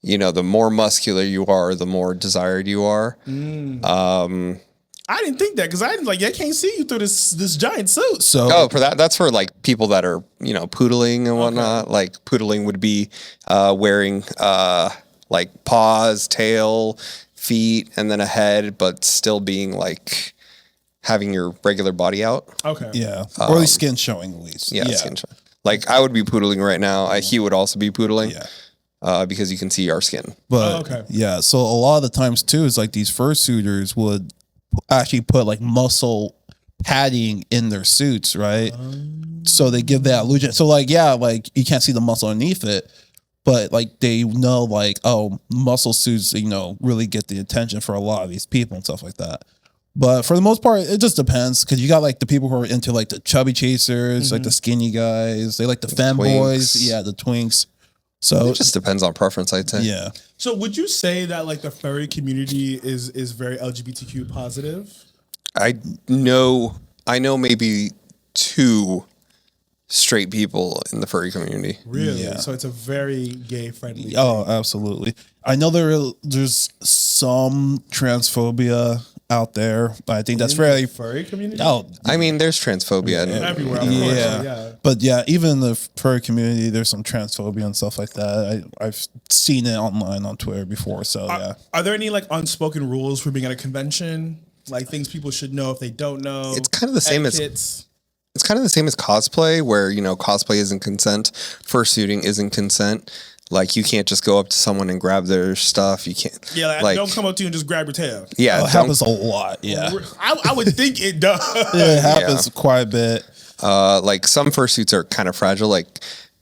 the more muscular you are, the more desired you are. I didn't think that because I can't see you through this giant suit. So for that's for like people that are poodling and whatnot. Okay. Like poodling would be wearing like paws, tail, feet, and then a head, but still being like having your regular body out. Okay. Yeah, or at least skin showing at least. Yeah, skin showing. Like I would be poodling right now. He would also be poodling. Yeah. Because you can see our skin. But yeah, so a lot of the times too is like these fursuiters would actually put like muscle padding in their suits, right? So they give that illusion. So like, like you can't see the muscle underneath it, but like they know like, oh, muscle suits, really get the attention for a lot of these people and stuff like that. But for the most part, it just depends because you got like the people who are into like the chubby chasers, like the skinny guys. They like the femboys, the twinks. So it just depends on preference, I'd say. Yeah. So would you say that like the furry community is very LGBTQ positive? I know maybe 2 straight people in the furry community. Really? Yeah. So it's a very gay friendly. Oh, absolutely. I know there's some transphobia out there, but I think that's fairly furry community. Oh, I mean, there's transphobia everywhere. Of course, but even in the furry community, there's some transphobia and stuff like that. I've seen it online on Twitter before. So are there any like unspoken rules for being at a convention? Like things people should know if they don't know? It's kind of the same as cosplay, where cosplay isn't consent, fursuiting isn't consent. Like you can't just go up to someone and grab their stuff. You can't. Yeah, like don't come up to you and just grab your tail. Yeah, it happens a lot. Yeah, I would think it does. It happens quite a bit. Like some fursuits are kind of fragile. Like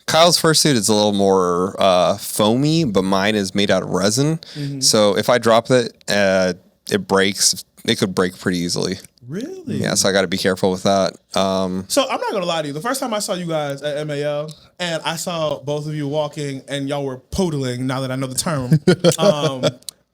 Kyle's fursuit is a little more foamy, but mine is made out of resin. So if I drop it, it breaks. It could break pretty easily. Really? Yeah, so I got to be careful with that. So I'm not gonna lie to you. The first time I saw you guys at MAL, and I saw both of you walking, and y'all were poodling. Now that I know the term,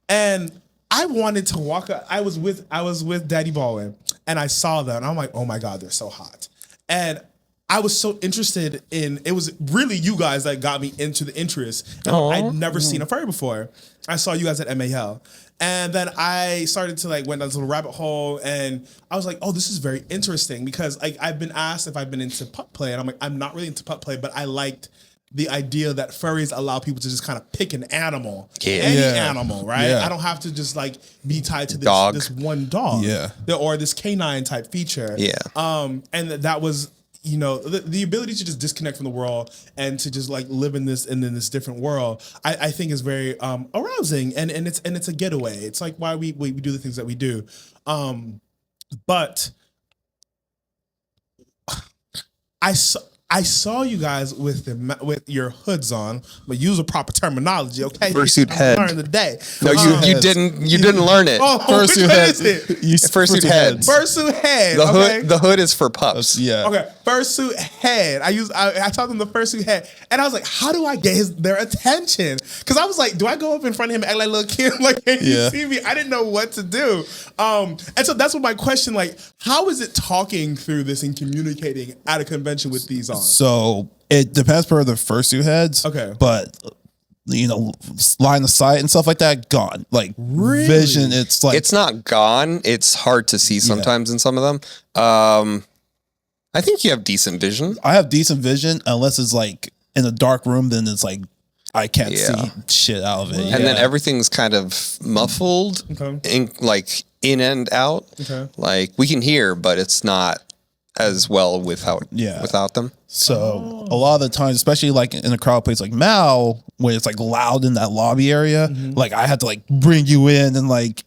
and I wanted to walk. I was with Daddy Baldwin, and I saw them, and I'm like, oh my god, they're so hot. And I was so interested in. It was really you guys that got me into the interest. I'd never seen a furry before. I saw you guys at MAL. And then I started to like went down this little rabbit hole, and I was like, "Oh, this is very interesting," because like I've been asked if I've been into pup play, and I'm like, I'm not really into pup play, but I liked the idea that furries allow people to just kind of pick an animal, any animal, right? Yeah. I don't have to just like be tied to this one dog, or this canine type feature, and that was. The ability to just disconnect from the world and to just like live in this different world, I think is very arousing, and it's a getaway. It's like why we do the things that we do. But I saw you guys with your hoods on, but use a proper terminology, okay? Fursuit head. Learn the day. No, you didn't learn it. Fursuit head. Fursuit head. Fursuit head. The hood is for pups. Yeah. Okay. Fursuit head. I taught them the fursuit head, and I was like, how do I get their attention? Because I was like, do I go up in front of him and act like a little kid? Like, can you see me? I didn't know what to do. And so that's what my question. Like, how is it talking through this and communicating at a convention with these on? So it depends per the fursuit heads. Okay. But line of sight and stuff like that, gone. Like vision, it's like it's not gone. It's hard to see sometimes in some of them. I think you have decent vision. I have decent vision unless it's like in a dark room, then it's like I can't see shit out of it. And then everything's kind of muffled in and out. Okay. Like we can hear, but it's not as well without them. So a lot of the times, especially like in a crowd place like Mal, when it's like loud in that lobby area, like I had to like bring you in and like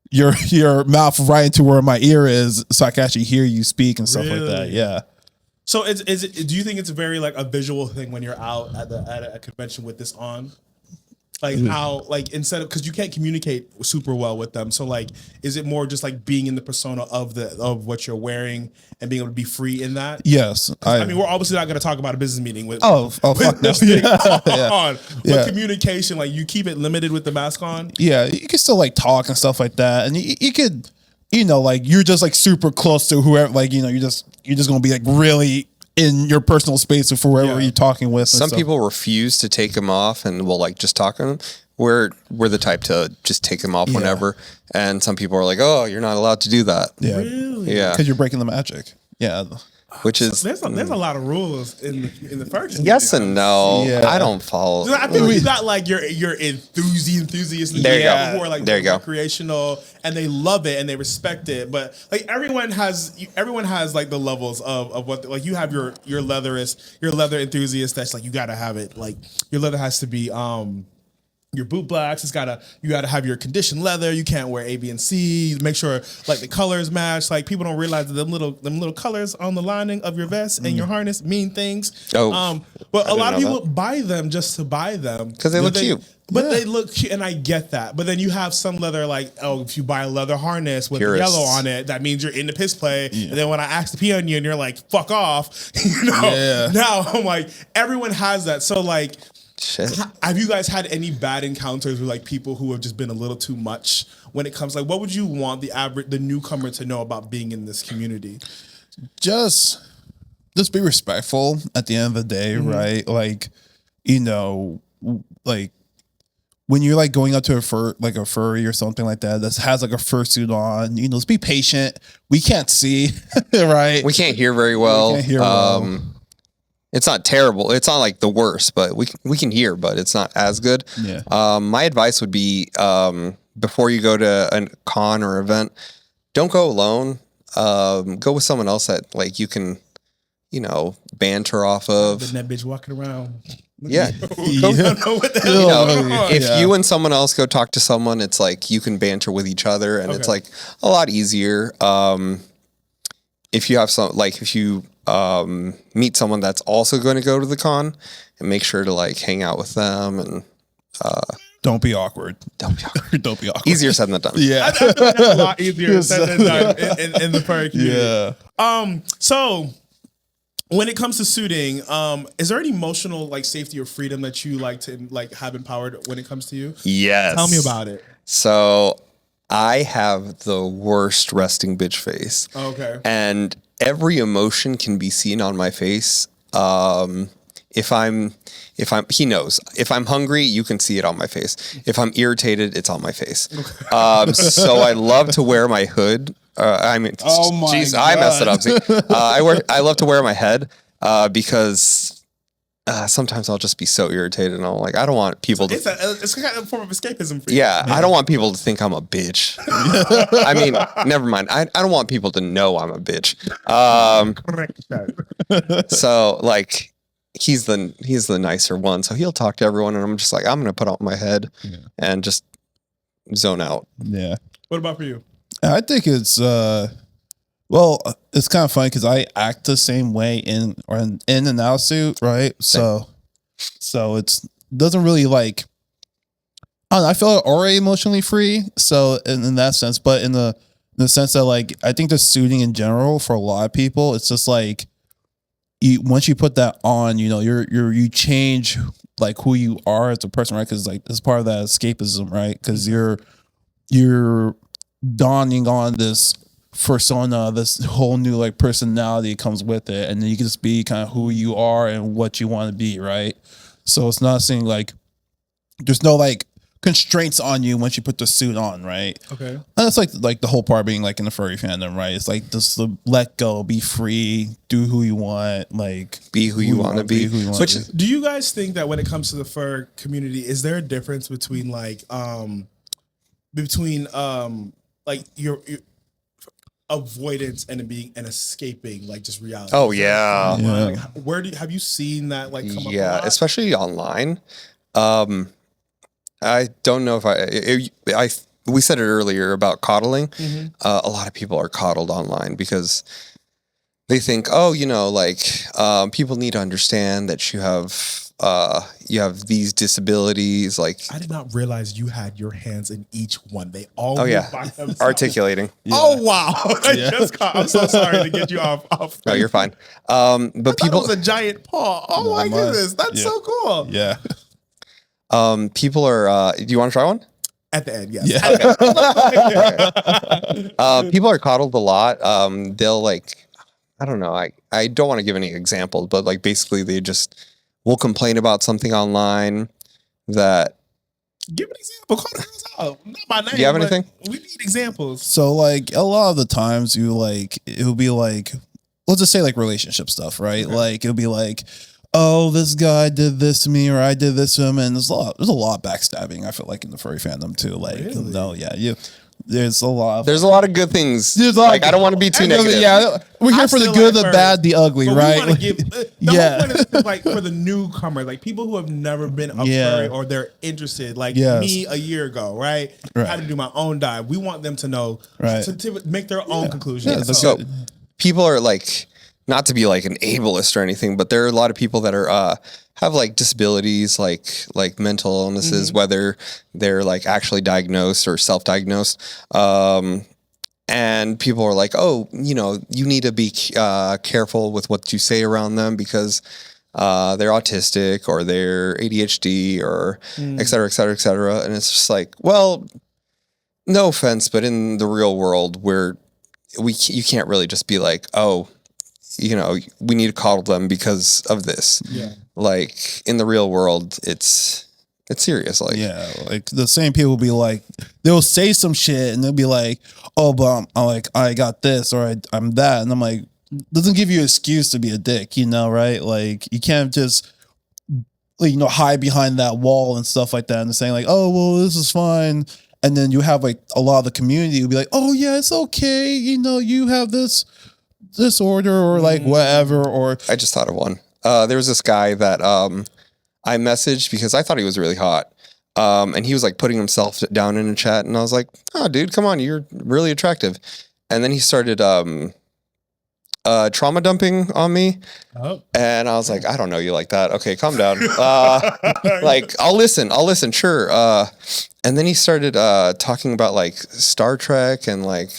your mouth right into where my ear is, so I can actually hear you speak and stuff like that. Yeah. So do you think it's very like a visual thing when you're out at a convention with this on? Like how, like instead of, because you can't communicate super well with them. So like, is it more just like being in the persona of what you're wearing and being able to be free in that? Yes. I mean, we're obviously not going to talk about a business meeting with fuck this thing on. But communication, like you keep it limited with the mask on. Yeah, you can still like talk and stuff like that, and you could, like you're just like super close to whoever, like you're just gonna be like really in your personal space with whoever you're talking with. Some people refuse to take them off and will like just talk to them. We're the type to just take them off whenever. And some people are like, oh, you're not allowed to do that. Yeah. Really? Yeah. Because you're breaking the magic. Yeah. Which is there's a lot of rules in the fur community. Yes and no. Yeah. I don't follow. I feel like you got like your enthusiasts there you go. who are like recreational and they love it and they respect it. But like everyone has like the levels of what, like you have your leather enthusiast that's like you gotta have it. Like your leather has to be your boot blacks. You gotta have your conditioned leather. You can't wear A, B, and C. Make sure like the colors match. Like people don't realize that them little colors on the lining of your vest and your harness mean things. But a lot of people buy them just to buy them because they look cute. But they look cute, and I get that. But then you have some leather, like, if you buy a leather harness with yellow on it, that means you're into piss play. Yeah. And then when I ask to pee on you, and you're like, fuck off, Now I'm like, everyone has that. So like, shit. Have you guys had any bad encounters with like people who have just been a little too much when it comes like what would you want the newcomer to know about being in this community? Just be respectful at the end of the day, right? Like, like when you're like going up to a furry or something like that has like a fursuit on, just be patient. We can't see, right? We can't hear very well. It's not terrible. It's not like the worst, but we can hear, but it's not as good. Yeah. My advice would be before you go to a con or event, don't go alone. Go with someone else that like you can, banter off of. That bitch walking around. Yeah. If you and someone else go talk to someone, it's like you can banter with each other, and it's like a lot easier. If you have if you meet someone that's also going to go to the con, and make sure to like hang out with them and don't be awkward. Don't be awkward. Don't be awkward. Easier said than done. Yeah, I feel like that's a lot easier said than done in the furry community. Yeah. So when it comes to suiting, is there any emotional like safety or freedom that you like to like have empowered when it comes to you? Yes. Tell me about it. So I have the worst resting bitch face. Okay. And every emotion can be seen on my face. He knows. If I'm hungry, you can see it on my face. If I'm irritated, it's on my face. So I love to wear my hood. I messed it up. See, I love to wear my head because sometimes I'll just be so irritated, and I'm like, I don't want people to. It's kind of a form of escapism for you. Yeah, I don't want people to think I'm a bitch. I mean, never mind. I don't want people to know I'm a bitch. So like, he's the nicer one, so he'll talk to everyone, and I'm just like, I'm gonna put on my head and just zone out. Yeah. What about for you? I think it's it's kind of funny because I act the same way in and out suit, right? So it's doesn't really like I don't know, I feel already emotionally free. So in that sense, but in the sense that like I think the suiting in general for a lot of people, it's just like once you put that on, you change like who you are as a person, right? Because like it's part of that escapism, right? Because you're donning on this fursona, this whole new like personality comes with it, and then you can just be kind of who you are and what you want to be, right? So it's not saying like there's no like constraints on you once you put the suit on, right? Okay. And that's like the whole part being like in the furry fandom, right? It's like just let go, be free, do who you want, like be who you want to be. Do you guys think that when it comes to the fur community, is there a difference between like like your avoidance and being and escaping like just reality. Oh yeah. Like, where have you seen that like come up? Yeah, especially online. I don't know if we said it earlier about coddling. A lot of people are coddled online because they think, oh, people need to understand that you have these disabilities. Like, I did not realize you had your hands in each one. They all by themselves. Articulating. Yeah. Oh wow! I'm so sorry to get you off. No, you're fine. But people, it was a giant paw. Oh my goodness, that's so cool. Yeah. People are. Do you want to try one? At the end, yes. Yeah. People are coddled a lot. They'll like, I don't know. I don't want to give any examples, but like basically they just will complain about something online that. Give an example. Call the house out. Not my name. Do you have anything? We need examples. So like a lot of the times it'll be like, let's just say like relationship stuff, right? Okay. Like it'll be like, oh, this guy did this to me, or I did this to him, and there's a lot of backstabbing. I feel like in the furry fandom too. Like, there's a lot of good things. There's like I don't want to be too negative. Yeah, we're here for the good, the bad, the ugly, right? Whole point is like for the newcomer, like people who have never been a furry or they're interested, like me a year ago, right? How to do my own dive. We want them to know, to make their own conclusions. Yeah, so people are like. Not to be like an ableist or anything, but there are a lot of people that are have like disabilities, like mental illnesses, whether they're like actually diagnosed or self-diagnosed. And people are like, oh, you need to be careful with what you say around them because they're autistic or they're ADHD or et cetera, et cetera, et cetera. And it's just like, well, no offense, but in the real world you can't really just be like, oh, we need to coddle them because of this. Yeah. Like in the real world, it's serious. Like, like the same people will be like, they'll say some shit and they'll be like, oh, but I'm like, I got this or I'm that. And I'm like, doesn't give you an excuse to be a dick, right? Like you can't just, hide behind that wall and stuff like that and saying like, oh, well, this is fine. And then you have like a lot of the community will be like, oh yeah, it's okay. You have this disorder or like whatever. Or I just thought of one. There was this guy that I messaged because I thought he was really hot. And he was like putting himself down in a chat and I was like, oh dude, come on, you're really attractive. And then he started trauma dumping on me. Oh. And I was like, I don't know you like that. Okay, calm down. Like I'll listen, sure. And then he started talking about like Star Trek and like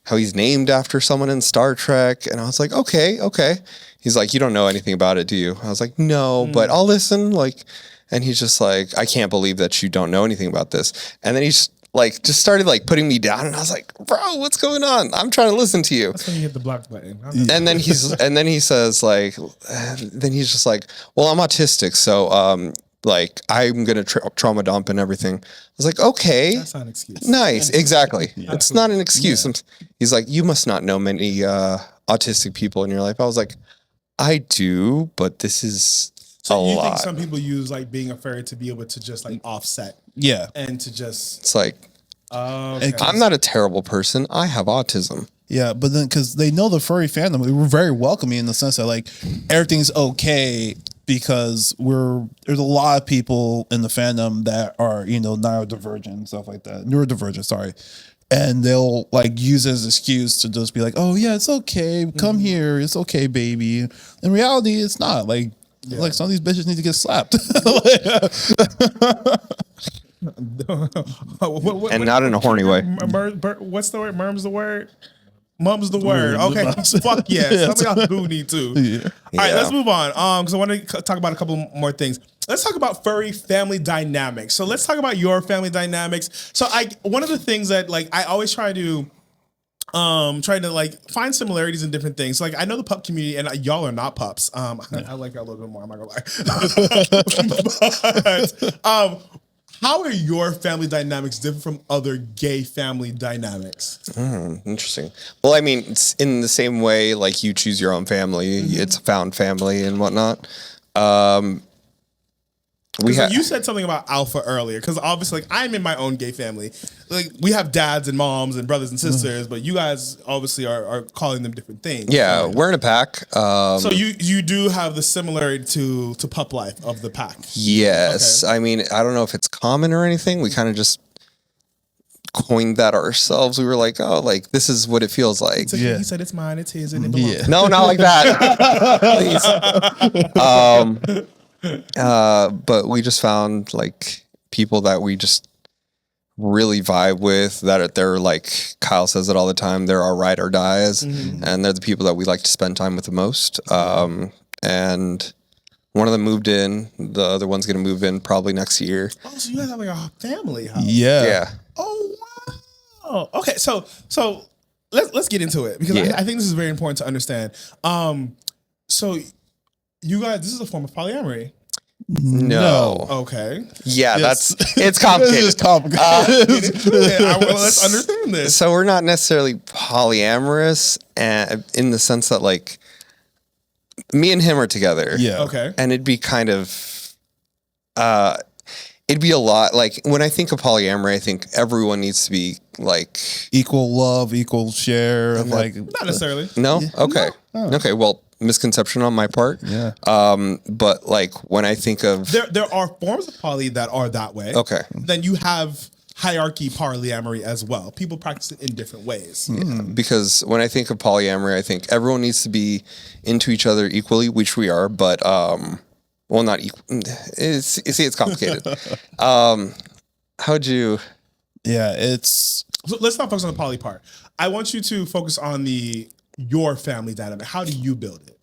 how he's named after someone in Star Trek. And I was like, okay. He's like, you don't know anything about it, do you? I was like, no, but I'll listen. Like, and he's just like, I can't believe that you don't know anything about this. And then he's like, just started like putting me down. And I was like, bro, what's going on? I'm trying to listen to you. That's when you hit the block button. And then he says like, then he's just like, well, I'm autistic. So, like I'm going to trauma dump and everything. I was like, okay. That's not an excuse. Nice. Exactly. Yeah. It's not an excuse. Yeah. He's like, you must not know many autistic people in your life. I was like, I do, but this is a lot. So you think some people use like being a furry to be able to just like offset. Yeah. And to just. It's like, I'm not a terrible person. I have autism. Yeah, but then because they know the furry fandom, we're very welcoming in the sense that like everything's okay. Because there's a lot of people in the fandom that are, neurodivergent and stuff like that. Neurodivergent, sorry. And they'll like use it as an excuse to just be like, oh yeah, it's okay. Come here. It's okay, baby. In reality, it's not. Like some of these bitches need to get slapped. And not in a horny way. What's the word? Murm's the word? Mum's the word. Okay. Fuck yes. Some of y'all do need to. Yeah. All right, let's move on. Because I want to talk about a couple more things. Let's talk about furry family dynamics. So let's talk about your family dynamics. So one of the things that like I always try to like find similarities in different things. Like I know the pup community, and y'all are not pups. I like y'all a little bit more. I'm not gonna lie. But, how are your family dynamics different from other gay family dynamics? Interesting. Well, I mean, it's in the same way, like you choose your own family, it's a found family and whatnot. You said something about alpha earlier, because obviously, like, I'm in my own gay family. Like, we have dads and moms and brothers and sisters, but you guys obviously are calling them different things. Yeah, we're in a pack. So you do have the similarity to pup life of the pack. Yes, okay. I mean, I don't know if it's common or anything. We kind of just coined that ourselves. We were like, oh, like this is what it feels like. He said it's mine, it's his, and it belongs. Yeah. No, not like that. Please. But we just found like people that we just really vibe with, that they're like, Kyle says it all the time, they're our ride or dies, and they're the people that we like to spend time with the most. And one of them moved in, the other one's gonna move in probably next year. Oh, so you guys have like a family house. Yeah. Oh wow. Okay, so let's get into it, because I think this is very important to understand. So you guys, this is a form of polyamory. No. Okay. Yeah, it's complicated. It's complicated. Let's understand this. So we're not necessarily polyamorous, and in the sense that like me and him are together. Yeah. Okay. And it'd be kind of, it'd be a lot. Like when I think of polyamory, I think everyone needs to be like equal love, equal share. Like not necessarily. No. Okay. No. Okay. Well, misconception on my part. Yeah. But like when I think of there are forms of poly that are that way. Okay. Then you have hierarchy polyamory as well. People practice it in different ways. Yeah, because when I think of polyamory, I think everyone needs to be into each other equally, which we are, but well, not equal. It's complicated. How'd you? Yeah, it's. So let's not focus on the poly part. I want you to focus on your family dynamic. How do you build it?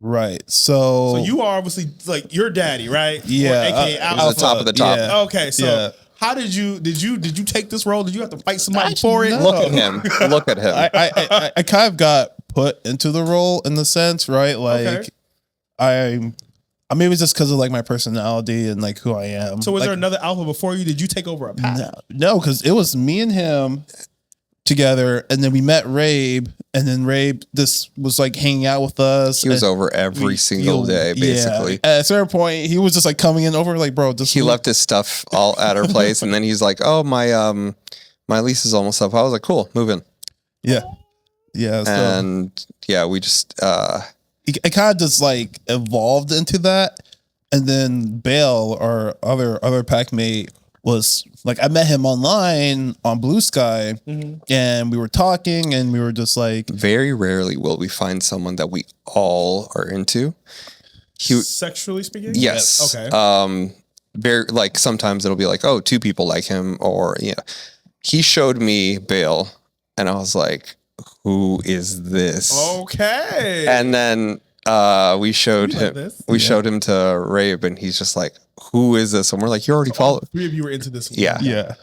Right. So you are obviously like your daddy, right? Yeah. AKA the top of the top. Yeah. Okay. So how did you take this role? Did you have to fight somebody for it? Look at him. Look at him. I kind of got put into the role in the sense, right? Like I maybe it's just because of like my personality and like who I am. So was like, there another alpha before you? Did you take over a pack? No, because it was me and him together, and then we met Rabe, and then Rabe was like hanging out with us. He was over every single day, basically. Yeah. At a certain point, he was just like coming in over, like, bro, he left his stuff all at our place, and then he's like, "Oh, my lease is almost up." I was like, "Cool, move in." Yeah, yeah, so and yeah, we just it kind of just like evolved into that, and then Bale, our other pack mate, was like, I met him online on Blue Sky, and we were talking, and we were just like, very rarely will we find someone that we all are into. Sexually speaking? Yes. Okay. Very, like sometimes it'll be like, oh, two people like him, or he showed me Bale, and I was like, who is this? Okay. And then we showed him to Rabe, and he's just like, who is this? And we're like, you already followed. Three of you were into this one. Yeah.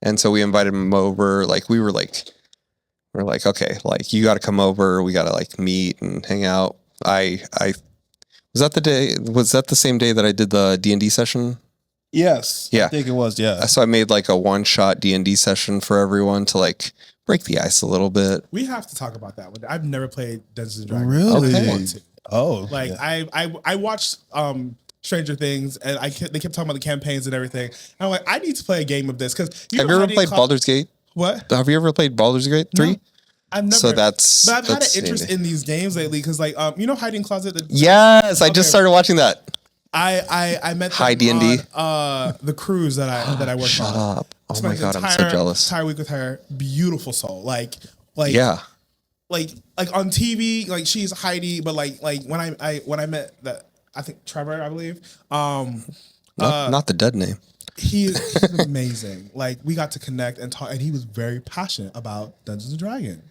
And so we invited him over. Like we're like, okay, like you got to come over. We got to like meet and hang out. Was that the same day that I did the D&D session? Yes. Yeah. I think it was. Yeah. So I made like a one-shot D&D session for everyone to like break the ice a little bit. We have to talk about that one. I've never played Dungeons and Dragons. Really? I want to. Oh. Like I watched Stranger Things, and they kept talking about the campaigns and everything. And I'm like, I need to play a game of this, because have you ever played Baldur's Gate? What? Have you ever played Baldur's Gate 3? No, I've never. So but I've had an interest in these games lately, because like Hiding Closet. Yes, I just started watching that. I met them High D&D on the cruise that I worked on. Shut up! Oh my god, I'm so jealous. Entire week with her, beautiful soul. Like yeah. Like on TV, like she's Heidi, but like when I met that, I think Trevor, I believe. Not the dead name. He's amazing. Like we got to connect and talk, and he was very passionate about Dungeons and Dragons.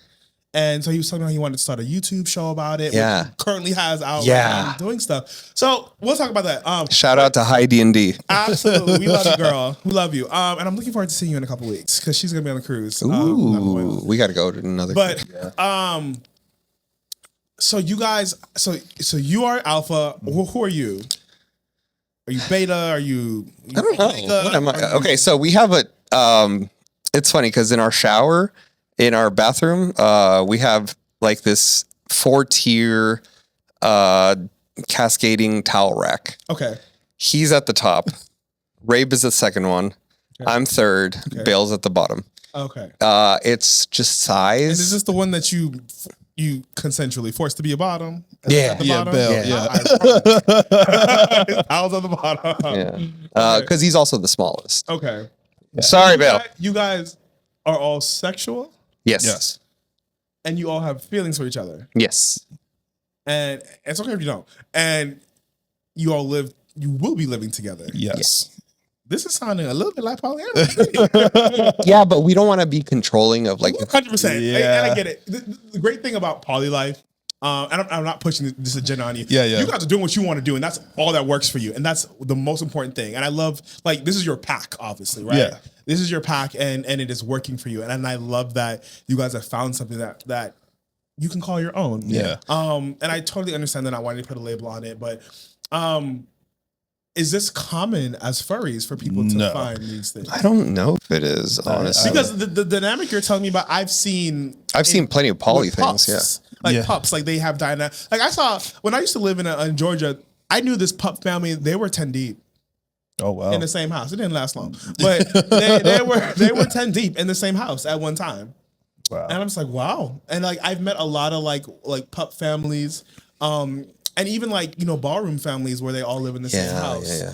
And so he was talking about he wanted to start a YouTube show about it. Yeah. Which he currently has out. Yeah. Right, doing stuff. So we'll talk about that. Shout out to High D&D. Absolutely. We love you, girl. We love you. And I'm looking forward to seeing you in a couple of weeks, because she's going to be on the cruise. Ooh, we got to go to another cruise. But, so you guys, so you are alpha. Who are you? Are you beta? Are you? I don't know. What am I? Okay, so we have a. It's funny because in our shower, in our bathroom, we have like this 4-tier cascading towel rack. Okay. He's at the top. Rabe is the second one. Okay. I'm third. Okay. Bale's at the bottom. Okay. It's just size. And is this the one that you consensually forced to be a bottom? Yeah. Bale. Yeah. I was at the bottom. Yeah. Because he's also the smallest. Okay. Yeah. Sorry, Bale. You guys are all sexual? Yes. And you all have feelings for each other? Yes. And it's okay if you don't. And you will be living together? Yes. This is sounding a little bit like polyamory. Yeah, but we don't want to be controlling of like 100%. And I get it. The great thing about poly life, and I'm not pushing this agenda on you. Yeah. You guys are doing what you want to do, and that's all that works for you, and that's the most important thing. And I love, like, this is your pack, obviously, right? Yeah. This is your pack, and it is working for you, and I love that you guys have found something that you can call your own. Yeah. And I totally understand that not wanting to put a label on it, but is this common as furries for people to find these things? I don't know if it is, honestly. Because the dynamic you're telling me about, I've seen plenty of poly things, pups, pups, like they have dynamic. Like I saw when I used to live in Georgia, I knew this pup family. They were 10 deep. Oh wow! In the same house, it didn't last long, but they were 10 deep in the same house at one time. Wow! And I'm just like, wow. And like I've met a lot of like pup families. And even like, ballroom families where they all live in the same house. Yeah.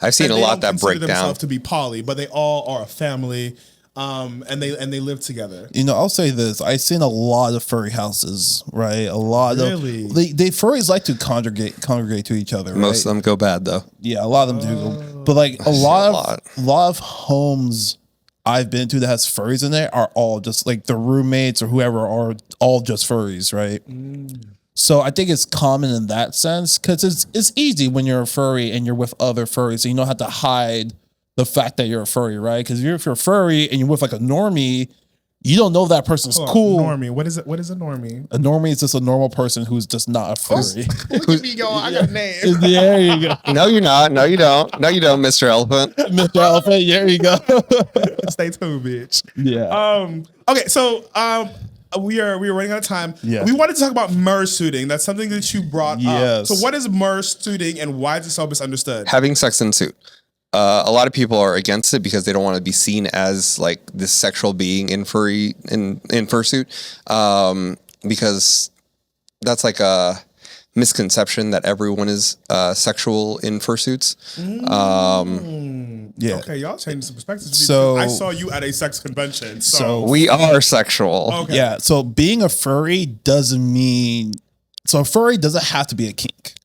I've seen a lot that break down. Themselves to be poly, but they all are a family, and they live together. I'll say this: I've seen a lot of furry houses, right? A lot of they furries like to congregate to each other. Most of them go bad though. Yeah, a lot of them do. But like a lot of homes I've been to that has furries in there are all just like the roommates or whoever are all just furries, right? So I think it's common in that sense because it's easy when you're a furry and you're with other furries, so you don't have to hide the fact that you're a furry, right? Because if you're a furry and you're with like a normie, you don't know that person's cool. Normie, what is it? What is a normie? A normie is just a normal person who's just not a furry. Look at me going, I got a name. There you go. No, you're not. No, you don't. No, you don't, Mr. Elephant. Mr. Elephant, there you go. Stay tuned, bitch. Yeah. Okay, so we are running out of time. Yeah. We wanted to talk about Mur-suiting. That's something that you brought up. So what is Mur-suiting and why is it so misunderstood? Having sex in suit. A lot of people are against it because they don't want to be seen as like this sexual being in fursuit, because that's like a misconception that everyone is sexual in fursuits. Yeah. Okay, y'all changing some perspectives. So I saw you at a sex convention. So we are sexual. Okay. Yeah. So being a furry doesn't mean a furry doesn't have to be a kink.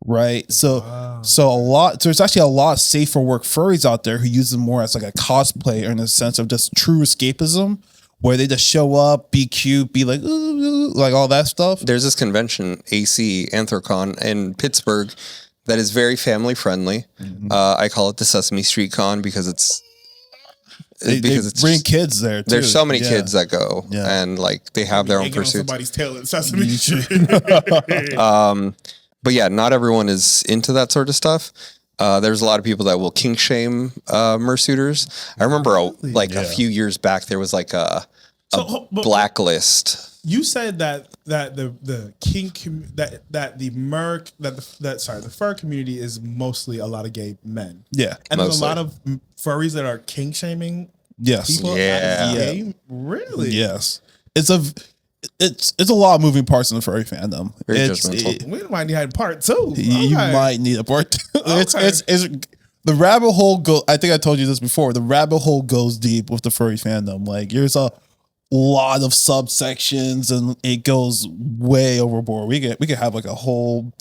Right. So there's actually a lot of safe for work furries out there who use them more as like a cosplay or in a sense of just true escapism, where they just show up, be cute, be like, ooh, like all that stuff. There's this convention, AC Anthrocon in Pittsburgh, that is very family friendly. I call it the Sesame Street Con because it's bring kids there too. There's so many kids that go and like they have their own pursuits. Somebody's tail in Sesame Street. But yeah, not everyone is into that sort of stuff. There's a lot of people that will kink shame mursuiters. I remember a few years back there was like a blacklist. You said that the kink the fur community is mostly a lot of gay men. Yeah, and there's a lot of furries that are kink shaming. Yes. People. Yeah. Gay? Really? Yes. It's a lot of moving parts in the furry fandom. Very judgmental. We might need part two. You might need a part two. Okay. It's the rabbit hole I think I told you this before. The rabbit hole goes deep with the furry fandom. Like there's a lot of subsections and it goes way overboard. We could have like a whole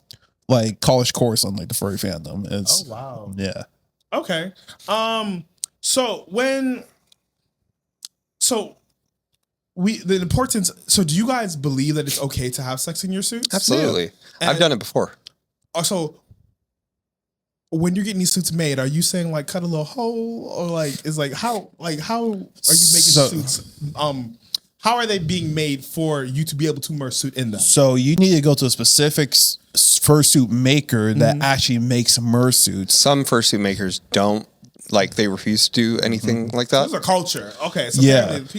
like college course on like the furry fandom. It's wow. Yeah. Okay. The importance. So, do you guys believe that it's okay to have sex in your suits? Absolutely. I've done it before. Also, when you're getting these suits made, are you saying like cut a little hole or like is like how are you making suits? How are they being made for you to be able to mursuit in them? So you need to go to a specific fursuit maker that actually makes mursuits. Some fursuit makers don't. Like they refuse to do anything like that. There's a culture. Okay, so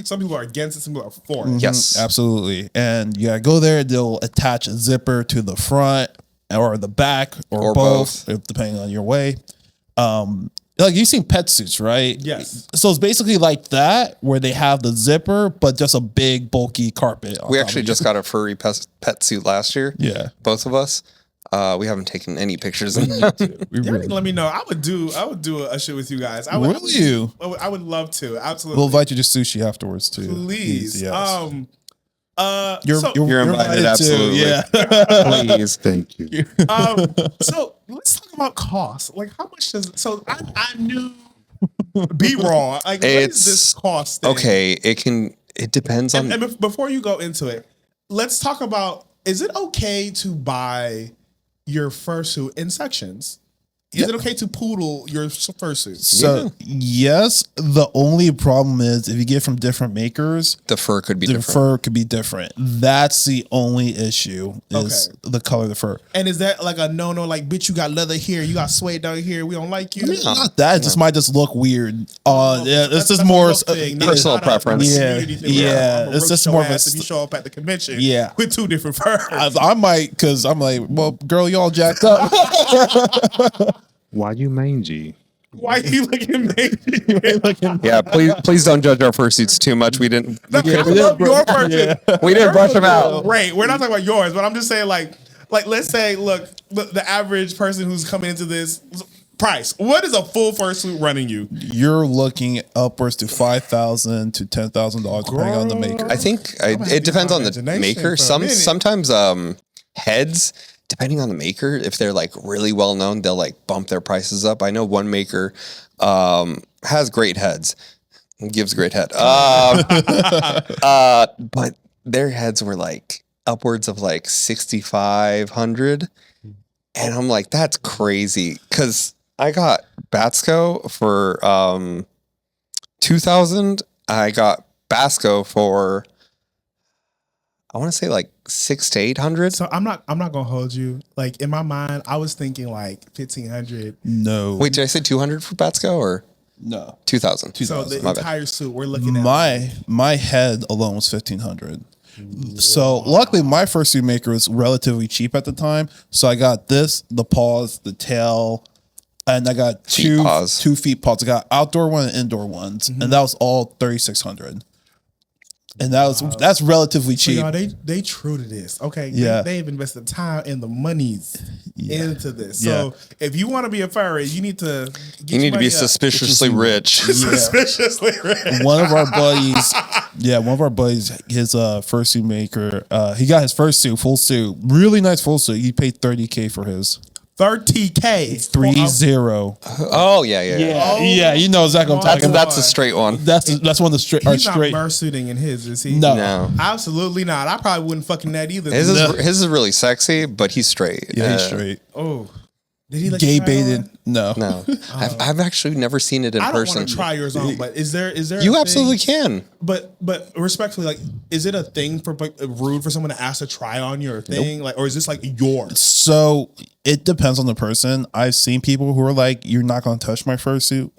some people are against it, some people are for it. Yes, absolutely. And you gotta go there. They'll attach a zipper to the front, or the back or both, if depending on your way. Like you've seen pet suits, right? Yes. So it's basically like that, where they have the zipper, but just a big bulky carpet. We actually just got a furry pet suit last year. Yeah, both of us. We haven't taken any pictures. Let me know. I would do a shit with you guys. I would love to. Absolutely. We'll invite you to sushi afterwards too. Please. Yes. You're invited, absolutely. Yeah. Please, thank you. So let's talk about cost. Like, how much does? So I knew. Be raw. Like, what is this cost thing? Okay, it depends on. And before you go into it, let's talk about: is it okay to buy your fursuit in sections? Is it okay to poodle your fursuit? So yes, the only problem is if you get from different makers, the fur could be the different. fur could be different. That's the only issue is the color of the fur. And is that like a no? Like, bitch, you got leather here, you got suede down here. We don't like you. Not that. It just might just look weird. It's just more personal preference. Yeah. It's just more of a. If you show up at the convention, with two different furs, I might, because I'm like, well, girl, y'all jacked up. Why you mangy? Why you looking mangy? Yeah, please don't judge our fursuits too much. We didn't. I love your fursuit. We didn't brush them out. Great. We're not talking about yours, but I'm just saying, like let's say, look, the average person who's coming into this price. What is a full fursuit running you? You're looking upwards to $5,000 to $10,000 depending on the maker. I think it depends on the maker. Sometimes heads. Depending on the maker, if they're like really well known, they'll like bump their prices up. I know one maker has great heads, gives great head, but their heads were like upwards of like 6,500, and I'm like, that's crazy, because I got Basco for 2,000. I got Basco for, I want to say like 600 to 800. So I'm not gonna hold you. Like, in my mind, I was thinking like 1,500. No. Wait, did I say 200 for Basco or no? 2,000. So the entire suit we're looking at. My head alone was 1,500. So luckily, my first suit maker was relatively cheap at the time. So I got this, the paws, the tail, and I got two feet paws. I got outdoor one and indoor ones, and that was all 3,600. And that's relatively cheap. So y'all, they true to this. Okay. Yeah. They've invested time and the monies into this. So if you want to be a furry, you need to be suspiciously rich. Suspiciously rich. One of our buddies, his first suit maker, he got his first suit, full suit, really nice full suit. He paid $30,000 for his. $30,000. 30. Oh yeah. Yeah, you know exactly what I'm talking about. That's a straight one. That's one of the straight. He's not mur-suiting in his, is he? No, absolutely not. I probably wouldn't fucking that either. His is really sexy, but he's straight. Yeah, he's straight. Oh, did he like gay baited? No. I've actually never seen it in person. I don't want to try yours on, but is there? You absolutely can. But respectfully, like, is it a thing for rude for someone to ask to try on your thing, like, or is this like yours? So it depends on the person. I've seen people who are like, "You're not going to touch my fursuit,"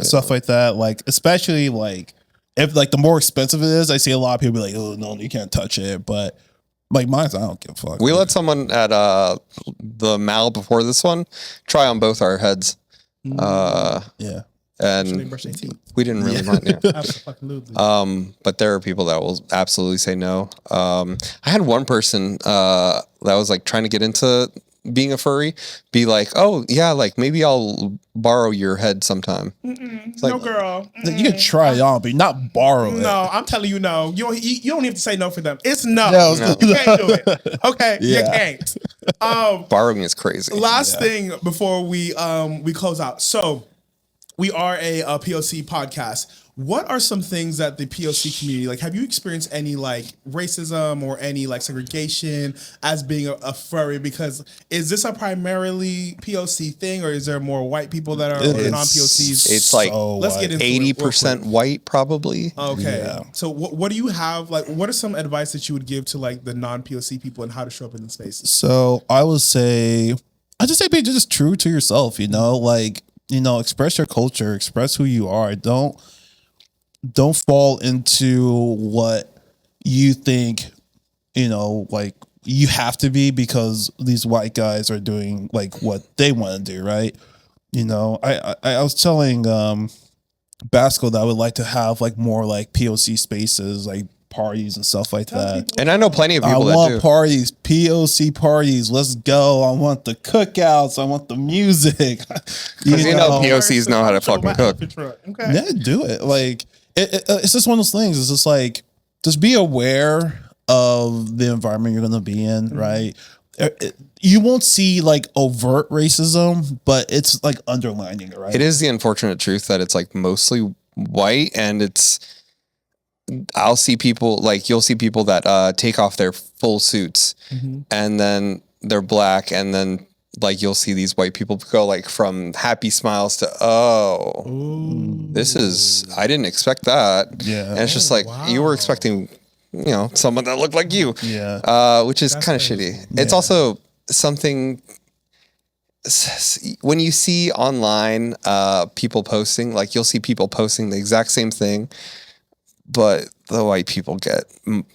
stuff like that. Like, especially like if like the more expensive it is, I see a lot of people be like, "Oh no, you can't touch it," but. Like mine, I don't give a fuck. We let someone at the mall before this one try on both our heads. Yeah. And we didn't really mind. Yeah. But there are people that will absolutely say no. I had one person that was like trying to get into being a furry, be like, oh yeah, like maybe I'll borrow your head sometime. Like, no, girl. You can try it on, but not borrow it. No, I'm telling you, no. You don't have to say no for them. It's no. You can't do it. Okay, you can't. Borrowing is crazy. Last thing before we close out. So we are a POC podcast. What are some things that the POC community, like, have you experienced any like racism or any like segregation as being a furry? Because is this a primarily POC thing, or is there more white people that are non-POCs? It's like let's get into 80% white, probably. Okay. Yeah. So what do you have? Like, what are some advice that you would give to like the non-POC people and how to show up in the spaces? So I would say, be just true to yourself. Like, express your culture, express who you are. Don't fall into what you think, like you have to be because these white guys are doing like what they want to do, right? You know, I was telling Basco that I would like to have like more like POC spaces, like parties and stuff like that. And I know plenty of people that do. I want parties, POC parties. Let's go. I want the cookouts. I want the music. Because you know POCs know how to fucking cook. Okay. Yeah, do it. Like it's just one of those things. It's just like just be aware of the environment you're going to be in, right? You won't see like overt racism, but it's like underlining it, right? It is the unfortunate truth that it's like mostly white, and I'll see people like you'll see people that take off their full suits and then they're black, and then like you'll see these white people go like from happy smiles to this is I didn't expect that. Yeah. And it's just like you were expecting, you know, someone that looked like you. Yeah. Which is kind of shitty. It's also something when you see online people posting, like you'll see people posting the exact same thing, but the white people get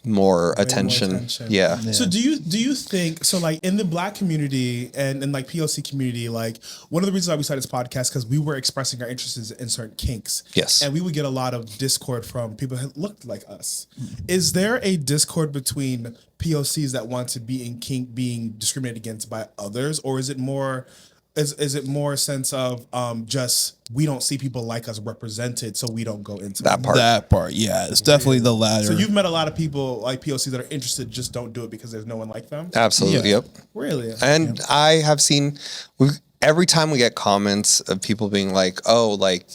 more attention. Yeah. So do you think so? Like in the Black community and like POC community, like one of the reasons why we started this podcast because we were expressing our interests in certain kinks. Yes. And we would get a lot of discord from people who looked like us. Is there a discord between POCs that want to be in kink being discriminated against by others, or is it more? Is it more a sense of just we don't see people like us represented, so we don't go into That part. That part, yeah, it's definitely the latter. So you've met a lot of people like POCs that are interested, just don't do it because there's no one like them. Absolutely. Yeah. Yep. Really? And I have seen every time we get comments of people being like, "Oh, like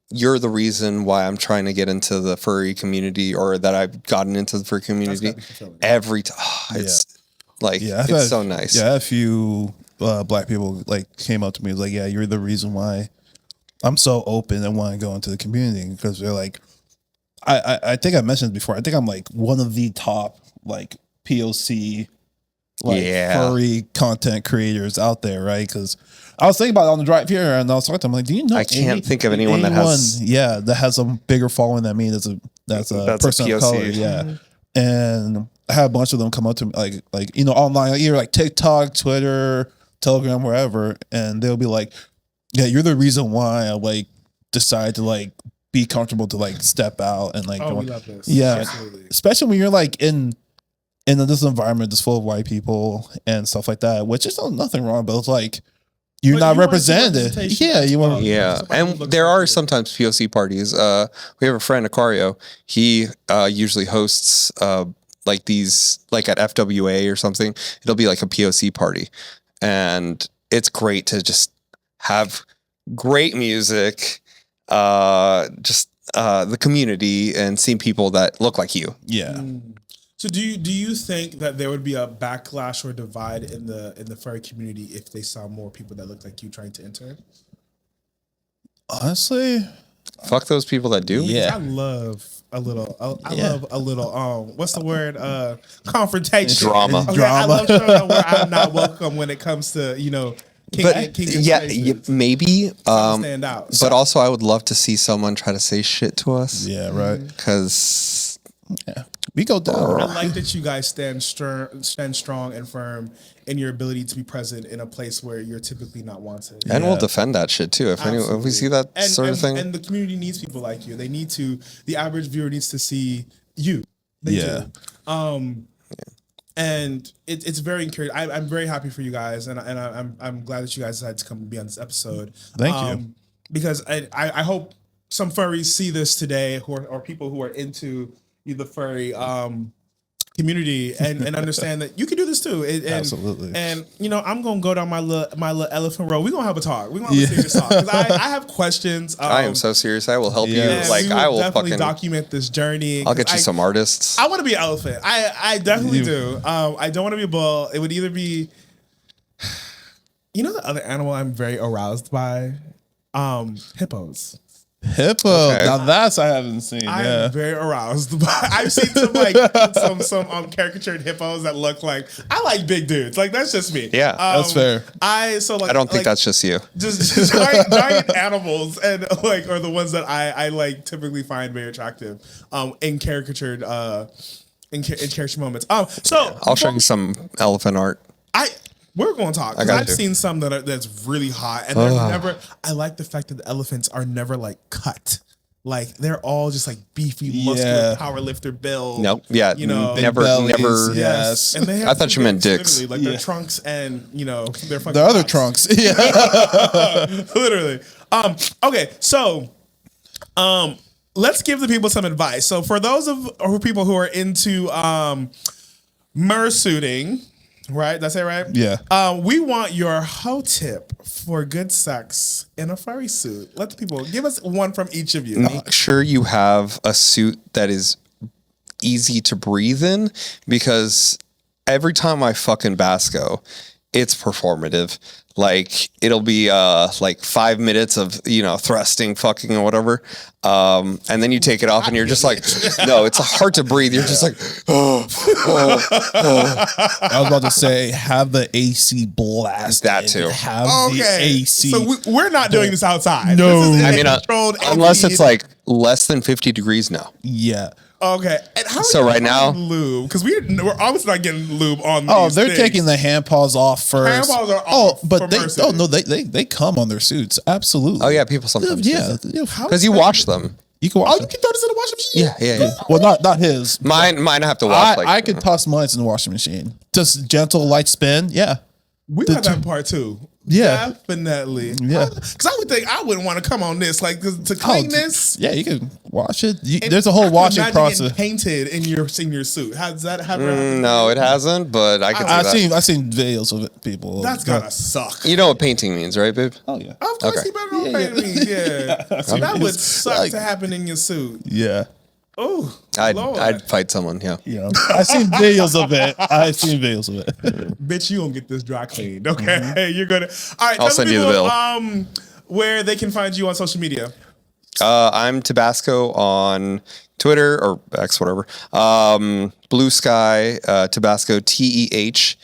you're the reason why I'm trying to get into the furry community, or that I've gotten into the furry community." Every time, it's like it's so nice. Yeah, a few Black people like came up to me like, "Yeah, you're the reason why I'm so open and want to go into the community," because they're like, I think I mentioned before. I think I'm like one of the top like POC like furry content creators out there, right? Because I was thinking about it on the drive here, and I was talking to them like, "Do you know?" I can't think of anyone that has that has a bigger following than me. That's a person of color, yeah. And I had a bunch of them come up to me like you know online, like, either like TikTok, Twitter, Telegram, wherever, and they'll be like, "Yeah, you're the reason why I like decide to like be comfortable to like step out and like." We love this. Yeah, absolutely. especially when you're like in this environment that's full of white people and stuff like that, which is nothing wrong, but it's like you're not represented. Yeah, you want. Yeah, and there are sometimes POC parties. We have a friend, Aquario. He usually hosts like these, like at FWA or something. It'll be like a POC party. And it's great to just have great music, just the community, and seeing people that look like you. Yeah. So do you think that there would be a backlash or divide in the furry community if they saw more people that look like you trying to enter? Honestly, fuck those people that do. Yeah. I love a little. I love a little. What's the word? Confrontation. Drama. Okay, I love showing where I'm not welcome when it comes to kink maybe. Stand out. But also, I would love to see someone try to say shit to us. Yeah, right. Because we go down. I like that you guys stand strong and firm in your ability to be present in a place where you're typically not wanted. And we'll defend that shit too if we see that sort of thing. And the community needs people like you. The average viewer needs to see you. They do. And it's very encouraging. I'm very happy for you guys, and I'm glad that you guys decided to come and be on this episode. Thank you. Because I hope some furries see this today, or people who are into the furry community and understand that you can do this too. Absolutely. And I'm gonna go down my little elephant row. We're gonna have a talk. We're gonna have a serious talk. 'Cause I have questions. I am so serious. I will help you. Like we will I will definitely fucking document this journey. I'll get you some artists. I want to be an elephant. I definitely do. I don't want to be a bull. It would either be, the other animal I'm very aroused by, hippos. Hippo. Okay. Now that's I haven't seen. I am very aroused. I've seen some caricatured hippos that look like I like big dudes. Like that's just me. Yeah, that's fair. I don't think that's just you. Just giant animals and are the ones that I like typically find very attractive. In caricatured in character moments. So I'll show you some elephant art. We're going to talk. I got I've you. seen some that's really hot, and they're never. I like the fact that the elephants are never like cut. Like they're all just like beefy, muscular power lifter build. Nope. Yeah. You know, never. Yes. And they have I thought you meant dicks. Like their trunks and their fucking The other cocks. trunks. Yeah. Literally. Okay, so let's give the people some advice. So for those people who are into mur-suiting, right? That's it, right? Yeah. We want your hoe tip for good sex in a furry suit. Let the people give us one from each of you. Make sure you have a suit that is easy to breathe in, because every time I fucking Basco, it's performative. Like it'll be like 5 minutes of thrusting, fucking, or whatever, and then you take it off and you're just like, no, it's hard to breathe. You're just like, oh. I was about to say, have the AC blast. That too. Have the Okay, AC. so we're not doing this outside. No. This is I mean, controlled unless ambient. it's like less than 50 degrees now. Yeah. Okay. And how So right now- lube, because we're obviously not getting lube on. Oh, these they're things. taking the hand paws off first. Hand paws are off but for they Mercy. they come on their suits. Absolutely. Oh yeah, people sometimes Yeah. because you wash them. You can wash Oh, you them. can throw this in the washing machine. Yeah. Well, not his. Mine I have to wash. I could toss mine in the washing machine. Just gentle, light spin. Yeah. We got that part too. Yeah. Definitely. Yeah. Because I would think I wouldn't want to come on this. Like to clean this. Yeah, you can wash it. There's a whole washing process. Painted in your suit. How does that happen? No, it hasn't, but I can see that. I've seen videos of it. People. That's gotta suck. You know what painting means, right, babe? Oh yeah. Of course, Okay. you better know what painting means. Yeah. So that would suck to happen in your suit. Yeah. Oh, I'd fight someone. Yeah. Yeah. I've seen videos of it. bitch, you gonna get this dry cleaned, okay? You're gonna. All right, I'll tell send you the people, bill. where they can find you on social media. I'm Tabasco on Twitter or X, whatever. Blue Sky Tabasco TEHBASCO.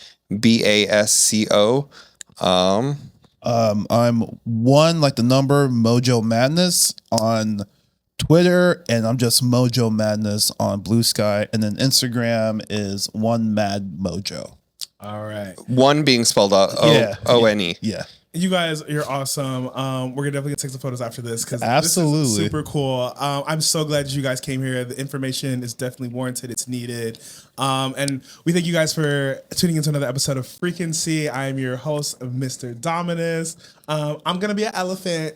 I'm one like the number Mojo Madness on Twitter, and I'm just Mojo Madness on Blue Sky, and then Instagram is One Mad Mojo. All right. One being spelled out ONE. Yeah. You guys, you're awesome. We're gonna definitely take some photos after this because this Absolutely. is super cool. I'm so glad you guys came here. The information is definitely warranted. It's needed. And we thank you guys for tuning into another episode of Frequency. I am your host, Mr. Dominus. I'm gonna be an elephant.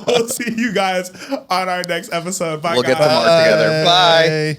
We'll see you guys on our next episode. Bye, We'll guys. get them all together. Bye.